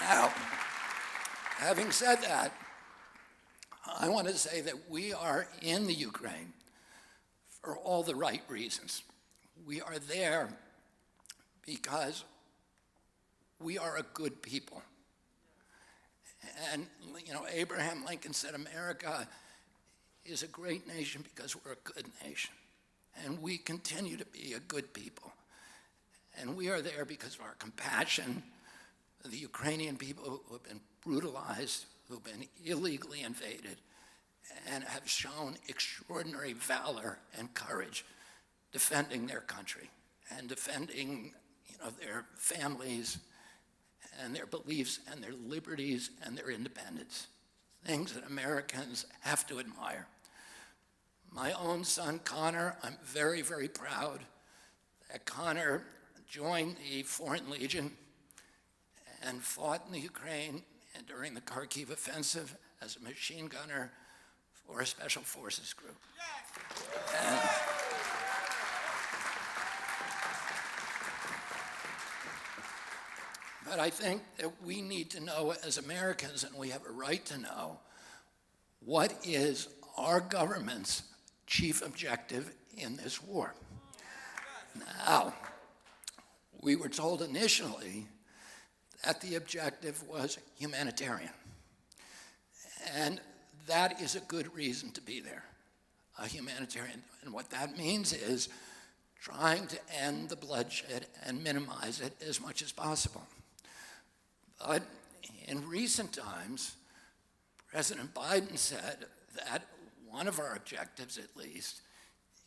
Now, having said that, I want to say that we are in the Ukraine for all the right reasons. We are there because we are a good people. And, Abraham Lincoln said, America is a great nation because we're a good nation. And we continue to be a good people. And we are there because of our compassion, the Ukrainian people who have been brutalized, who have been illegally invaded, and have shown extraordinary valor and courage defending their country and defending, their families and their beliefs and their liberties and their independence, things that Americans have to admire. My own son, Connor, I'm very, very proud that Connor joined the Foreign Legion and fought in the Ukraine and during the Kharkiv offensive as a machine gunner for a special forces group. But I think that we need to know as Americans, and we have a right to know, what is our government's chief objective in this war? Now, we were told initially that the objective was humanitarian. And that is a good reason to be there, a humanitarian. And what that means is trying to end the bloodshed and minimize it as much as possible. But in recent times, President Biden said that one of our objectives, at least,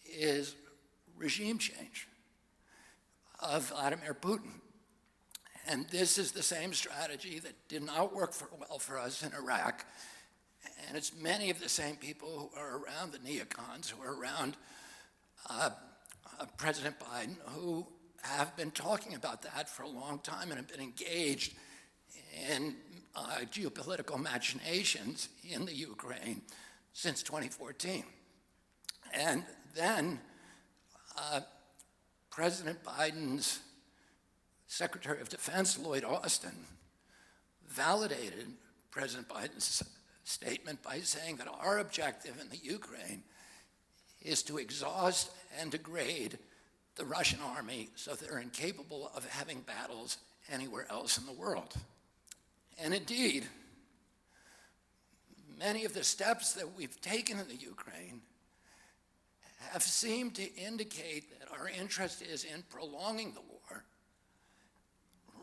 is regime change of Vladimir Putin. And this is the same strategy that did not work well for us in Iraq. And it's many of the same people who are around the neocons, who are around President Biden, who have been talking about that for a long time and have been engaged in geopolitical machinations in the Ukraine since 2014. And then President Biden's Secretary of Defense, Lloyd Austin, validated President Biden's statement by saying that our objective in the Ukraine is to exhaust and degrade the Russian army so they're incapable of having battles anywhere else in the world. And indeed, many of the steps that we've taken in the Ukraine have seemed to indicate that our interest is in prolonging the war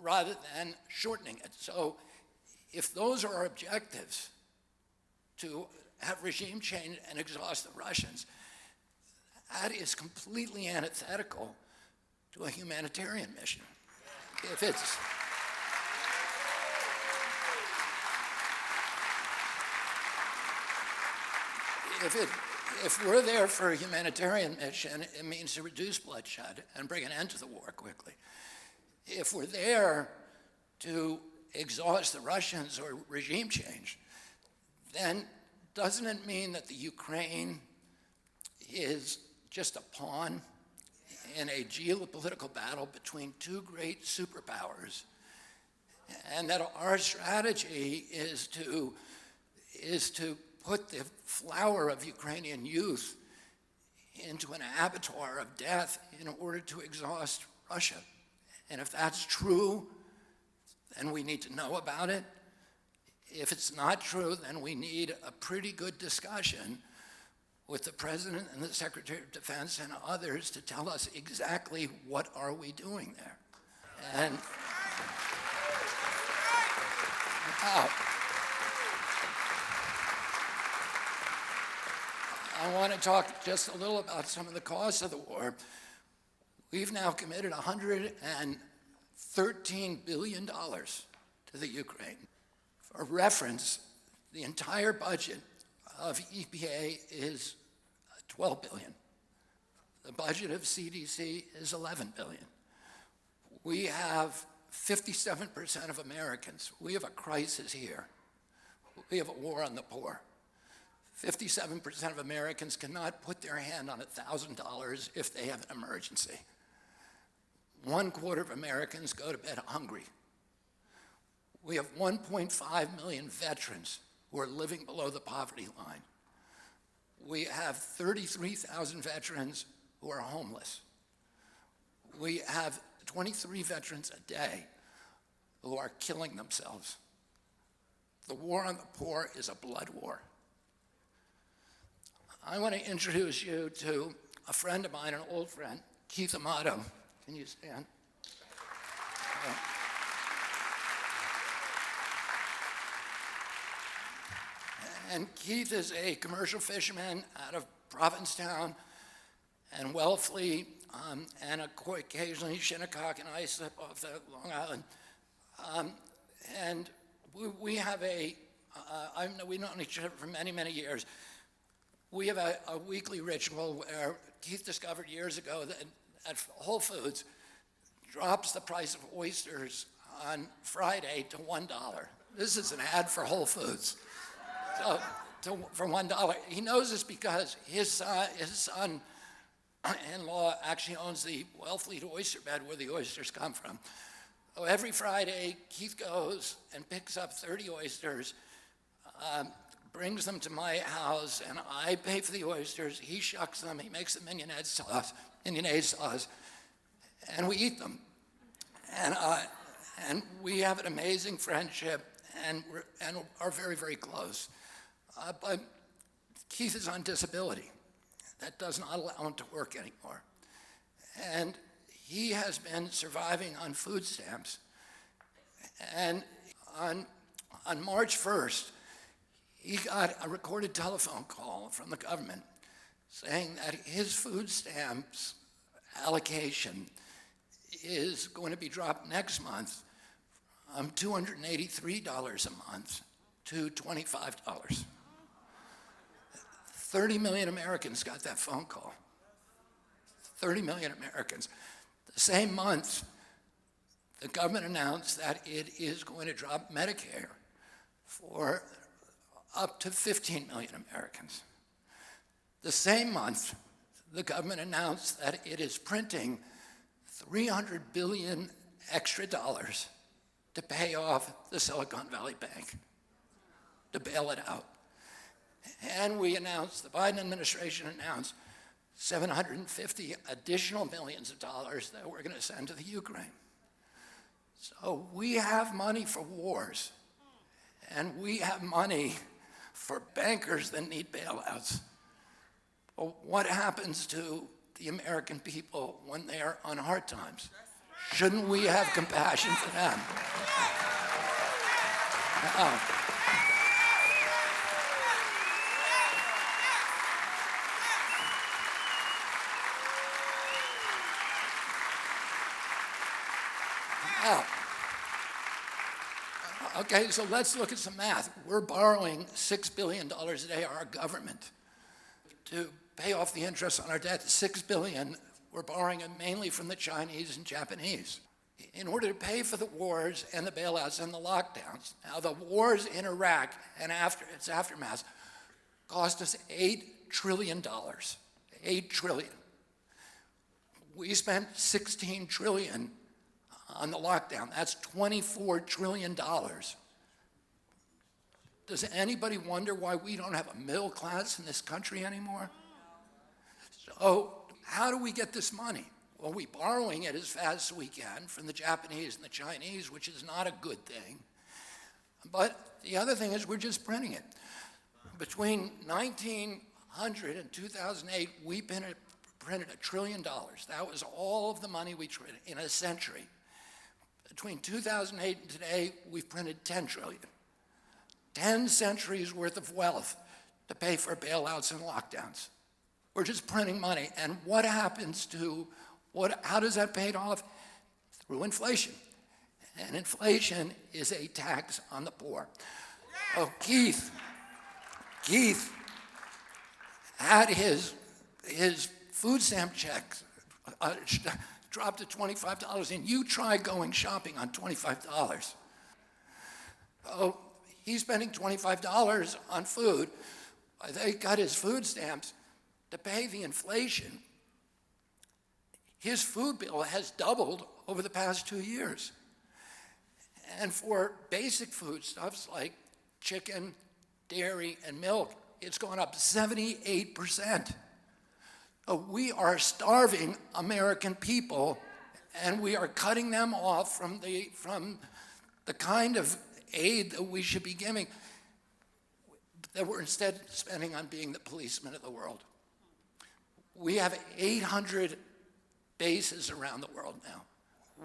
rather than shortening it. So if those are our objectives, to have regime change and exhaust the Russians, that is completely antithetical to a humanitarian mission. If we're there for a humanitarian mission, it means to reduce bloodshed and bring an end to the war quickly. If we're there to exhaust the Russians or regime change, then doesn't it mean that the Ukraine is just a pawn in a geopolitical battle between two great superpowers and that our strategy is to put the flower of Ukrainian youth into an abattoir of death in order to exhaust Russia. And if that's true, then we need to know about it. If it's not true, then we need a pretty good discussion with the President and the Secretary of Defense and others to tell us exactly what are we doing there. And I want to talk just a little about some of the costs of the war. We've now committed $113 billion to the Ukraine. For reference, the entire budget of EPA is $12 billion. The budget of CDC is $11 billion. We have 57% of Americans. We have a crisis here. We have a war on the poor. 57% of Americans cannot put their hand on $1,000 if they have an emergency. 1/4 of Americans go to bed hungry. We have 1.5 million veterans who are living below the poverty line. We have 33,000 veterans who are homeless. We have 23 veterans a day who are killing themselves. The war on the poor is a blood war. I want to introduce you to a friend of mine, an old friend, Keith Amato. Can you stand? And Keith is a commercial fisherman out of Provincetown and Wellfleet, and occasionally Shinnecock and Islip off the Long Island. And we have we've known each other for many, many years. We have a weekly ritual where Keith discovered years ago that at Whole Foods drops the price of oysters on Friday to $1. This is an ad for Whole Foods. For $1. He knows this because his son-in-law actually owns the Wellfleet oyster bed where the oysters come from. So every Friday, Keith goes and picks up 30 oysters, brings them to my house, and I pay for the oysters. He shucks them, he makes the mayonnaise sauce, and we eat them. And we have an amazing friendship and are very, very close. But Keith is on disability. That does not allow him to work anymore. And he has been surviving on food stamps. And on March 1st, he got a recorded telephone call from the government saying that his food stamps allocation is going to be dropped next month from $283 a month to $25. 30 million Americans got that phone call. 30 million Americans. The same month, the government announced that it is going to drop Medicare for up to 15 million Americans. The same month, the government announced that it is printing $300 billion extra dollars to pay off the Silicon Valley Bank, to bail it out. And we announced, the Biden administration announced 750 additional millions of dollars that we're going to send to the Ukraine. So we have money for wars, and we have money for bankers that need bailouts. But what happens to the American people when they are on hard times? Shouldn't we have compassion for them? Okay, so let's look at some math. We're borrowing $6 billion a day, our government, to pay off the interest on our debt. $6 billion, we're borrowing it mainly from the Chinese and Japanese in order to pay for the wars and the bailouts and the lockdowns. Now, the wars in Iraq and its aftermath cost us $8 trillion. $8 trillion. We spent $16 trillion on the lockdown. That's $24 trillion. Does anybody wonder why we don't have a middle class in this country anymore? So how do we get this money? Well, we're borrowing it as fast as we can from the Japanese and the Chinese, which is not a good thing. But the other thing is we're just printing it. Between 1900 and 2008, we printed $1 trillion. That was all of the money we printed in a century. Between 2008 and today, we've printed $10 trillion. 10 centuries worth of wealth to pay for bailouts and lockdowns. We're just printing money. And what happens to, how does that pay off? Through inflation. And inflation is a tax on the poor. Oh, Keith had his food stamp check dropped to $25, and you try going shopping on $25. Oh, he's spending $25 on food. They got his food stamps to pay the inflation. His food bill has doubled over the past 2 years. And for basic foodstuffs like chicken, dairy, and milk, it's gone up 78%. We are starving American people, and we are cutting them off from the kind of aid that we should be giving, that we're instead spending on being the policemen of the world. We have 800 bases around the world now.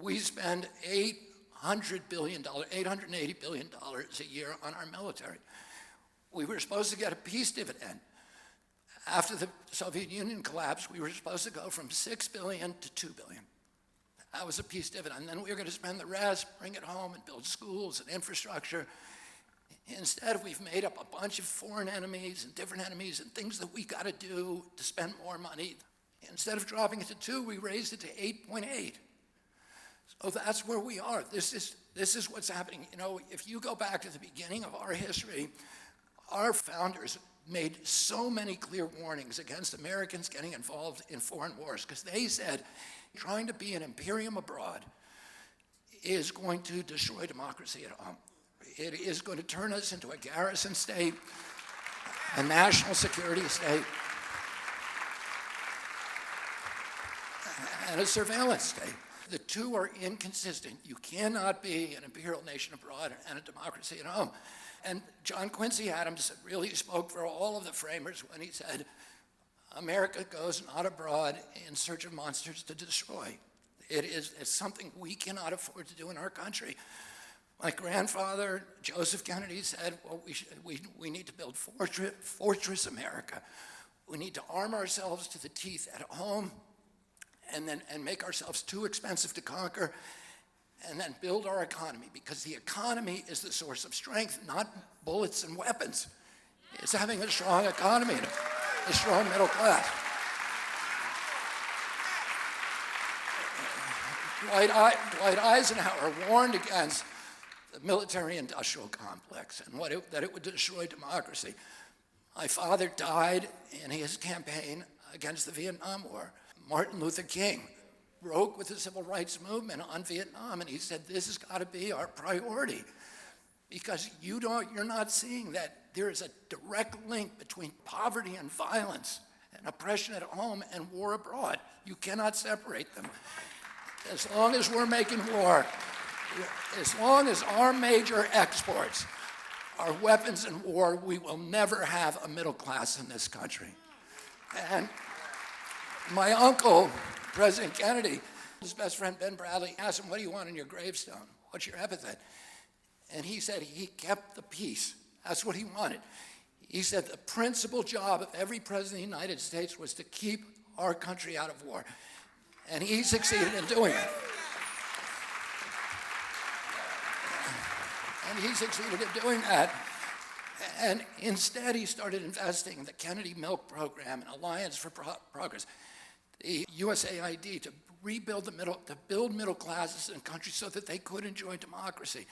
We spend $880 billion a year on our military. We were supposed to get a peace dividend. After the Soviet Union collapsed, we were supposed to go from $6 billion to $2 billion. That was a peace dividend. And then we were going to spend the rest, bring it home, and build schools and infrastructure. Instead, we've made up a bunch of foreign enemies and different enemies and things that we got to do to spend more money. Instead of dropping it to 2, we raised it to 8.8. So that's where we are. This is what's happening. You know, if you go back to the beginning of our history, our founders made so many clear warnings against Americans getting involved in foreign wars, because they said trying to be an imperium abroad is going to destroy democracy at home. It is going to turn us into a garrison state, a national security state, and a surveillance state. The two are inconsistent. You cannot be an imperial nation abroad and a democracy at home. And John Quincy Adams really spoke for all of the framers when he said, America goes not abroad in search of monsters to destroy. It's something we cannot afford to do in our country. My grandfather, Joseph Kennedy, said, well, we need to build Fortress America. We need to arm ourselves to the teeth at home and make ourselves too expensive to conquer, and then build our economy, because the economy is the source of strength, not bullets and weapons. It's having a strong economy, a strong middle class. Dwight Eisenhower warned against the military-industrial complex and that it would destroy democracy. My father died in his campaign against the Vietnam War. Martin Luther King broke with the civil rights movement on Vietnam, and he said, this has got to be our priority, because you're not seeing that there is a direct link between poverty and violence and oppression at home and war abroad. You cannot separate them. As long as we're making war, as long as our major exports are weapons and war, we will never have a middle class in this country. And my uncle, President Kennedy, his best friend Ben Bradley, asked him, what do you want on your gravestone? What's your epithet? And he said he kept the peace. That's what he wanted. He said the principal job of every president of the United States was to keep our country out of war. And he succeeded in doing it. And he succeeded in doing that. And instead, he started investing in the Kennedy Milk Program and Alliance for Progress, the USAID, to build middle classes in countries so that they could enjoy democracy.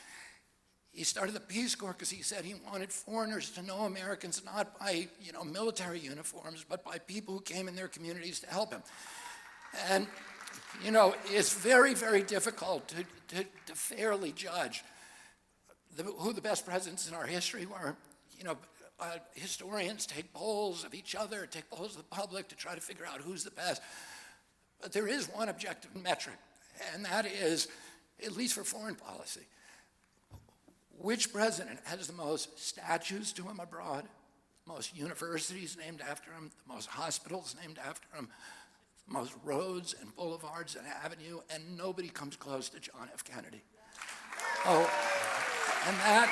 He started the Peace Corps because he said he wanted foreigners to know Americans not by military uniforms, but by people who came in their communities to help him. And You know, it's very, very difficult to fairly judge who the best presidents in our history were. You know, historians take polls of each other, take polls of the public to try to figure out who's the best. But there is one objective metric, and that is, at least for foreign policy, which president has the most statues to him abroad, most universities named after him, the most hospitals named after him, the most roads and boulevards and avenue, and nobody comes close to John F. Kennedy. Oh, and that,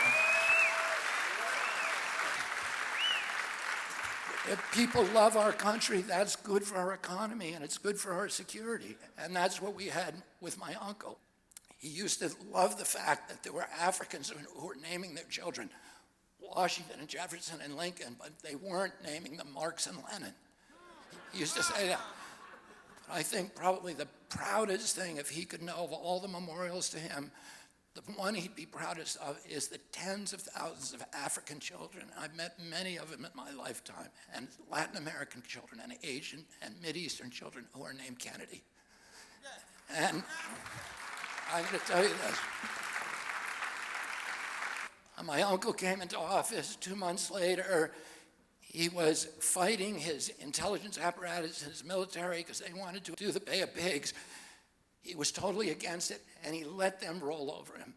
if people love our country, that's good for our economy and it's good for our security. And that's what we had with my uncle. He used to love the fact that there were Africans who were naming their children Washington and Jefferson and Lincoln, but they weren't naming them Marx and Lenin. He used to say that. But I think probably the proudest thing, if he could know of all the memorials to him, the one he'd be proudest of is the tens of thousands of African children. I've met many of them in my lifetime, and Latin American children and Asian and Mideastern children who are named Kennedy. And I'm going to tell you this. My uncle came into office 2 months later. He was fighting his intelligence apparatus and his military because they wanted to do the Bay of Pigs. He was totally against it, and he let them roll over him.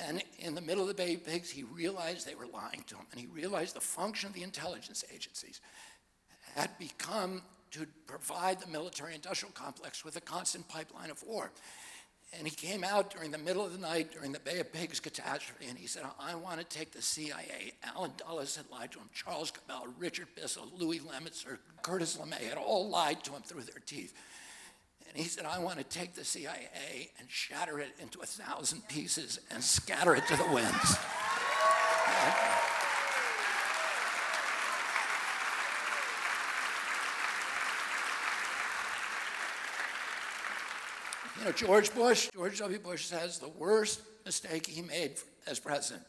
And in the middle of the Bay of Pigs, he realized they were lying to him, and he realized the function of the intelligence agencies had become to provide the military-industrial complex with a constant pipeline of war. And he came out during the middle of the night during the Bay of Pigs catastrophe, and he said, I want to take the CIA. Allen Dulles had lied to him. Charles Cabell, Richard Bissell, Louis Lemitzer, Curtis LeMay had all lied to him through their teeth. And he said, I want to take the CIA and shatter it into 1,000 pieces and scatter it to the winds. You know, George W. Bush says the worst mistake he made as president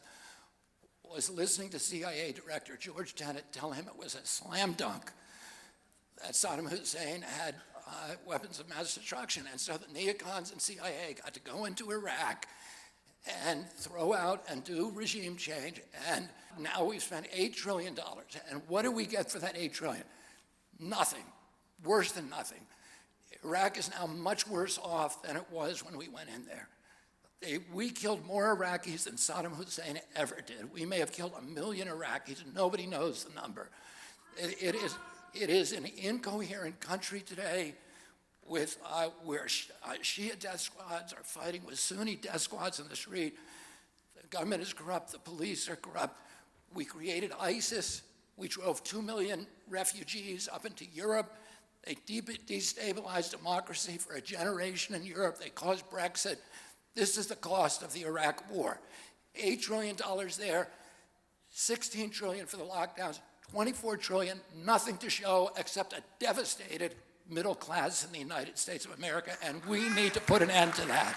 was listening to CIA Director George Tenet tell him it was a slam dunk that Saddam Hussein had weapons of mass destruction. And so the neocons and CIA got to go into Iraq and throw out and do regime change. And now we've spent $8 trillion. And what do we get for that $8 trillion? Nothing. Worse than nothing. Iraq is now much worse off than it was when we went in there. We killed more Iraqis than Saddam Hussein ever did. We may have killed 1 million Iraqis. Nobody knows the number. It is an incoherent country today with where Shia death squads are fighting with Sunni death squads in the street. The government is corrupt. The police are corrupt. We created ISIS. We drove 2 million refugees up into Europe. They destabilized democracy for a generation in Europe. They caused Brexit. This is the cost of the Iraq war. $8 trillion there, $16 trillion for the lockdowns, $24 trillion, nothing to show except a devastated middle class in the United States of America, and we need to put an end to that.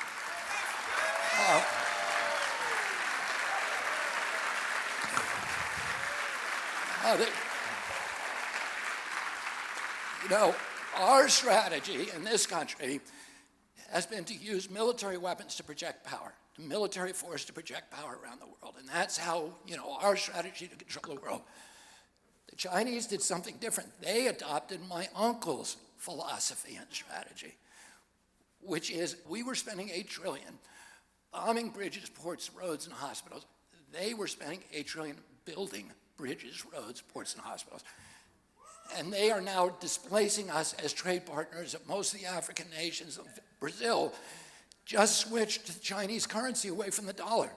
You know, our strategy in this country has been to use military weapons to project power, the military force to project power around the world. And that's how, you know, our strategy to control the world. The Chinese did something different. They adopted my uncle's philosophy and strategy, which is we were spending $8 trillion bombing bridges, ports, roads, and hospitals. They were spending $8 trillion building bridges, roads, ports, and hospitals. And they are now displacing us as trade partners of most of the African nations. Brazil just switched to the Chinese currency away from the dollar.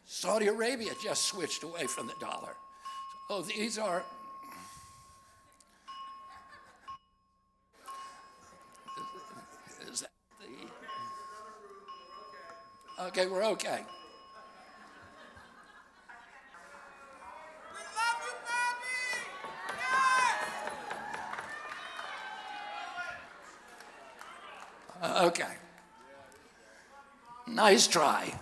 Saudi Arabia just switched away from the dollar. So these are... Is that the... Okay, we're okay. Okay. Nice try.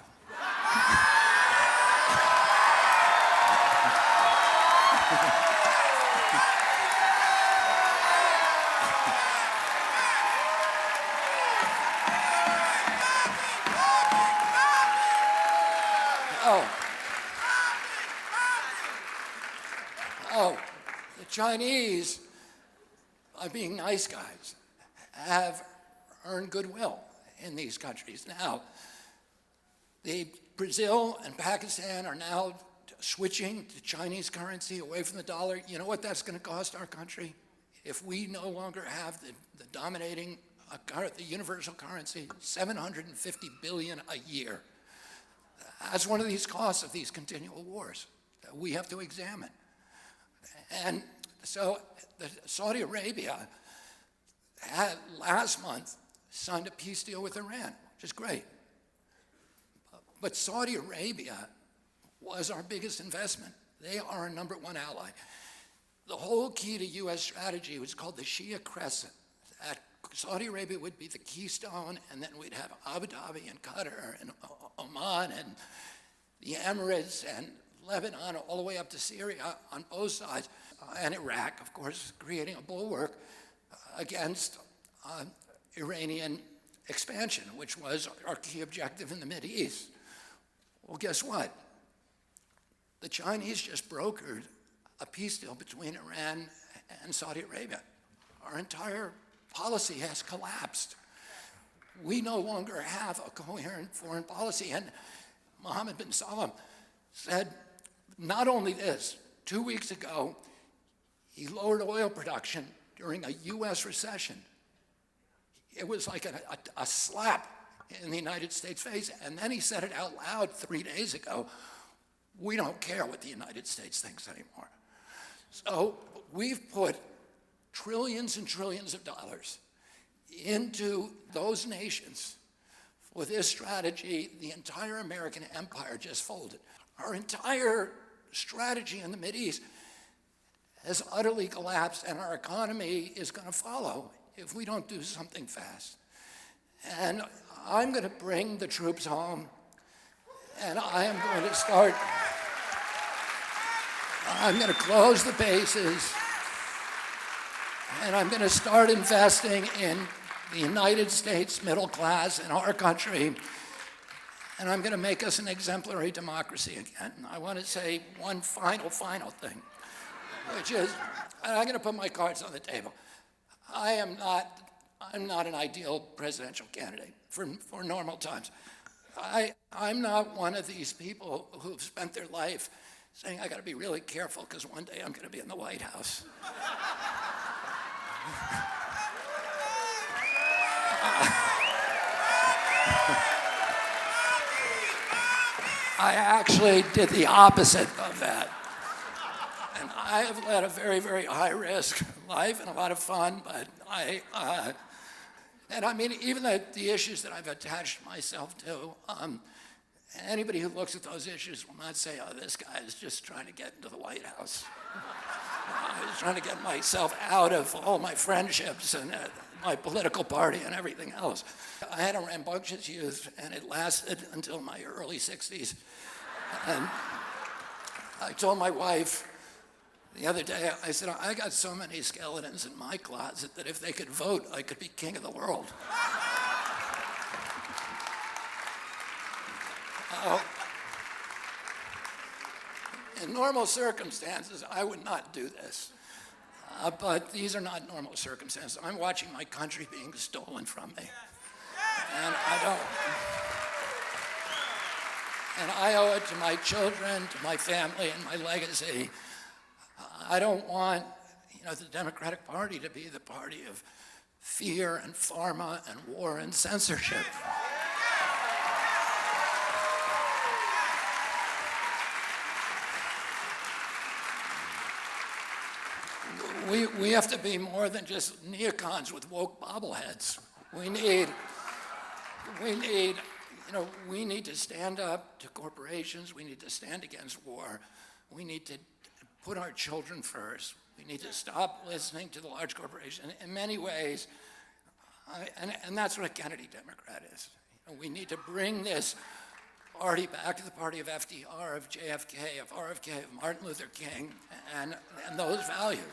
Oh, oh, the Chinese, by being nice guys, have earned goodwill in these countries. Now, Brazil and Pakistan are now switching to Chinese currency away from the dollar. You know what that's going to cost our country? If we no longer have the dominating, the universal currency, $750 billion a year. That's one of these costs of these continual wars that we have to examine. And so Saudi Arabia had last month signed a peace deal with Iran, which is great. But Saudi Arabia was our biggest investment. They are our #1 ally. The whole key to U.S. strategy was called the Shia Crescent. That Saudi Arabia would be the keystone, and then we'd have Abu Dhabi and Qatar and Oman and the Emirates and Lebanon all the way up to Syria on both sides, and Iraq, of course, creating a bulwark against Iranian expansion, which was our key objective in the Mideast. Well, guess what? The Chinese just brokered a peace deal between Iran and Saudi Arabia. Our entire policy has collapsed. We no longer have a coherent foreign policy. And Mohammed bin Salman said not only this, 2 weeks ago, he lowered oil production during a U.S. recession. It was like a slap in the United States' face. And then he said it out loud 3 days ago. We don't care what the United States thinks anymore. So we've put trillions and trillions of dollars into those nations. With this strategy, the entire American empire just folded. Our entire strategy in the Mideast has utterly collapsed, and our economy is going to follow if we don't do something fast. And I'm going to bring the troops home, and I am going to start. I'm going to close the bases, and I'm going to start investing in the United States middle class in our country, and I'm going to make us an exemplary democracy again. I want to say one final thing, which is, and I'm going to put my cards on the table. I'm not an ideal presidential candidate for normal times. I'm not one of these people who've spent their life saying, I got to be really careful because one day I'm going to be in the White House. I actually did the opposite of that. And I have led a very, very high-risk life and a lot of fun, but and I mean, even the issues that I've attached myself to, anybody who looks at those issues will not say, oh, this guy is just trying to get into the White House. I was trying to get myself out of all my friendships and my political party and everything else. I had a rambunctious youth, and it lasted until my early 60s. And I told my wife the other day, I said, I got so many skeletons in my closet that if they could vote, I could be king of the world. In normal circumstances, I would not do this. But these are not normal circumstances. I'm watching my country being stolen from me. And I owe it to my children, to my family, and my legacy. I don't want, the Democratic Party to be the party of fear and pharma and war and censorship. We have to be more than just neocons with woke bobbleheads. We need to stand up to corporations. We need to stand against war. We need to put our children first. We need to stop listening to the large corporations. In many ways, and that's what a Kennedy Democrat is. We need to bring this party back to the party of FDR, of JFK, of RFK, of Martin Luther King, and those values.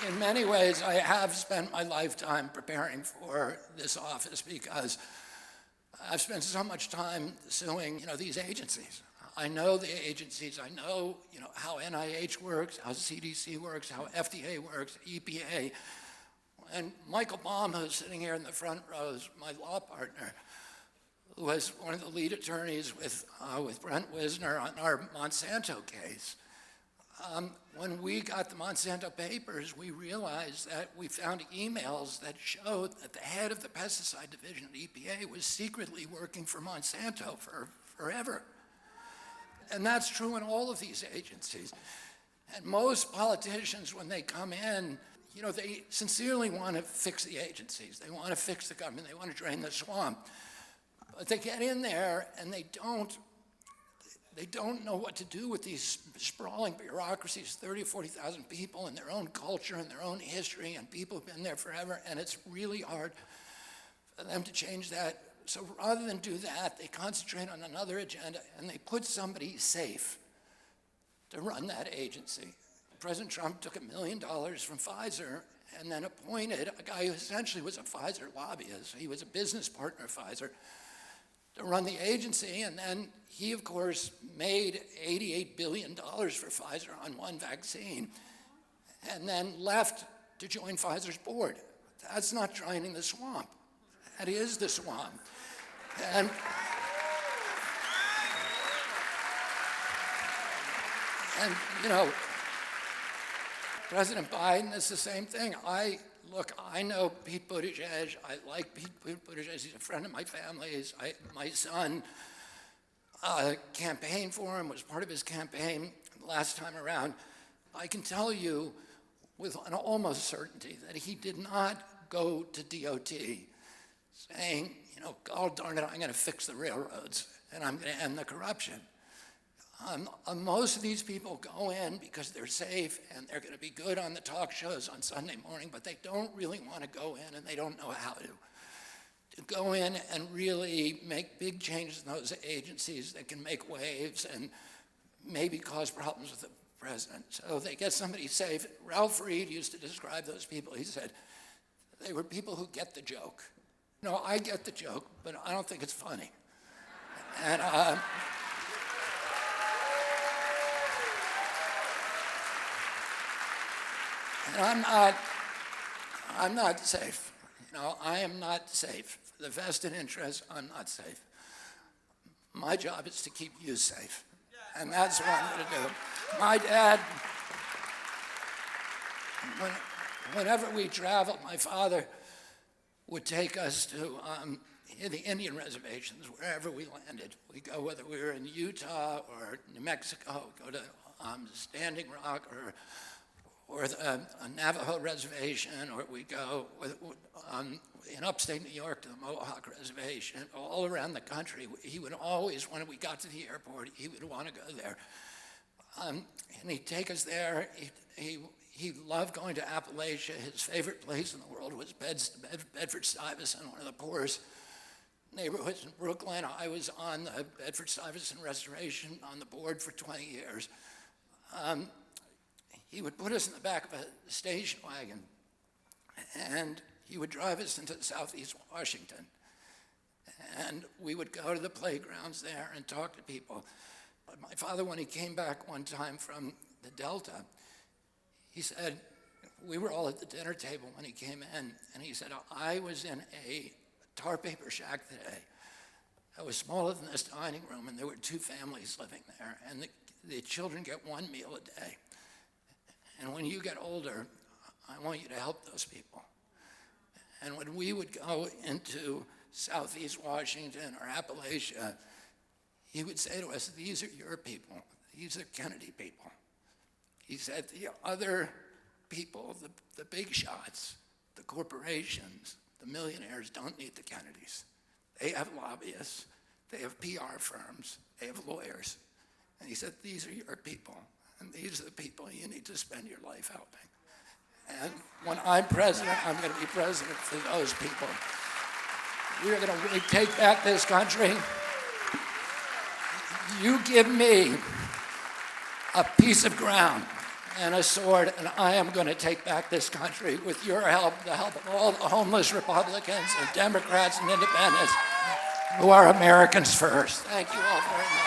In many ways, I have spent my lifetime preparing for this office because I've spent so much time suing, these agencies. I know the agencies. I know, how NIH works, how CDC works, how FDA works, EPA. And Michael Baum, who's sitting here in the front row, is my law partner, who was one of the lead attorneys with Brent Wisner on our Monsanto case. When we got the Monsanto papers, we realized that we found emails that showed that the head of the pesticide division at EPA was secretly working for Monsanto for forever. And that's true in all of these agencies. And most politicians, when they come in, they sincerely want to fix the agencies. They want to fix the government. They want to drain the swamp. But they get in there and they don't know what to do with these sprawling bureaucracies, 30 or 40,000 people and their own culture and their own history, and people have been there forever, and it's really hard for them to change that. So rather than do that, they concentrate on another agenda, and they put somebody safe to run that agency. President Trump took $1 million from Pfizer and then appointed a guy who essentially was a Pfizer lobbyist. He was a business partner of Pfizer to run the agency, and then he, of course, made $88 billion for Pfizer on one vaccine, and then left to join Pfizer's board. That's not draining the swamp. That is the swamp. And President Biden is the same thing. I know Pete Buttigieg. I like Pete Buttigieg. He's a friend of my family's. My son campaigned for him, was part of his campaign last time around. I can tell you with an almost certainty that he did not go to DOT saying, God darn it, I'm going to fix the railroads and I'm going to end the corruption. Most of these people go in because they're safe and they're going to be good on the talk shows on Sunday morning, but they don't really want to go in and they don't know how to go in and really make big changes in those agencies that can make waves and maybe cause problems with the president. So they get somebody safe. Ralph Reed used to describe those people. He said they were people who get the joke. I get the joke, but I don't think it's funny. And I'm not safe. I am not safe. For the vested interests, I'm not safe. My job is to keep you safe. And that's what I'm going to do. My dad, whenever we traveled, my father would take us to the Indian reservations, wherever we landed. We go, whether we were in Utah or New Mexico, go to Standing Rock or the Navajo reservation, or we go in upstate New York to the Mohawk reservation, all around the country. He would always, when we got to the airport, he would want to go there. And he'd take us there. He loved going to Appalachia. His favorite place in the world was Bedford-Stuyvesant, one of the poorest neighborhoods in Brooklyn. I was on the Bedford-Stuyvesant Restoration on the board for 20 years. He would put us in the back of a station wagon, and he would drive us into southeast Washington. And we would go to the playgrounds there and talk to people. But my father, when he came back one time from the Delta, he said, we were all at the dinner table when he came in, and he said, I was in a tar paper shack today. It was smaller than this dining room, and there were 2 families living there, and the children get 1 meal a day. And when you get older, I want you to help those people. And when we would go into southeast Washington or Appalachia, he would say to us, these are your people. These are Kennedy people. He said, the other people, the big shots, the corporations, the millionaires don't need the Kennedys. They have lobbyists. They have PR firms. They have lawyers. And he said, these are your people. And these are the people you need to spend your life helping. And when I'm president, I'm going to be president for those people. We are going to really take back this country. You give me a piece of ground, and a sword, and I am going to take back this country with your help, the help of all the homeless Republicans and Democrats and independents who are Americans first. Thank you all very much.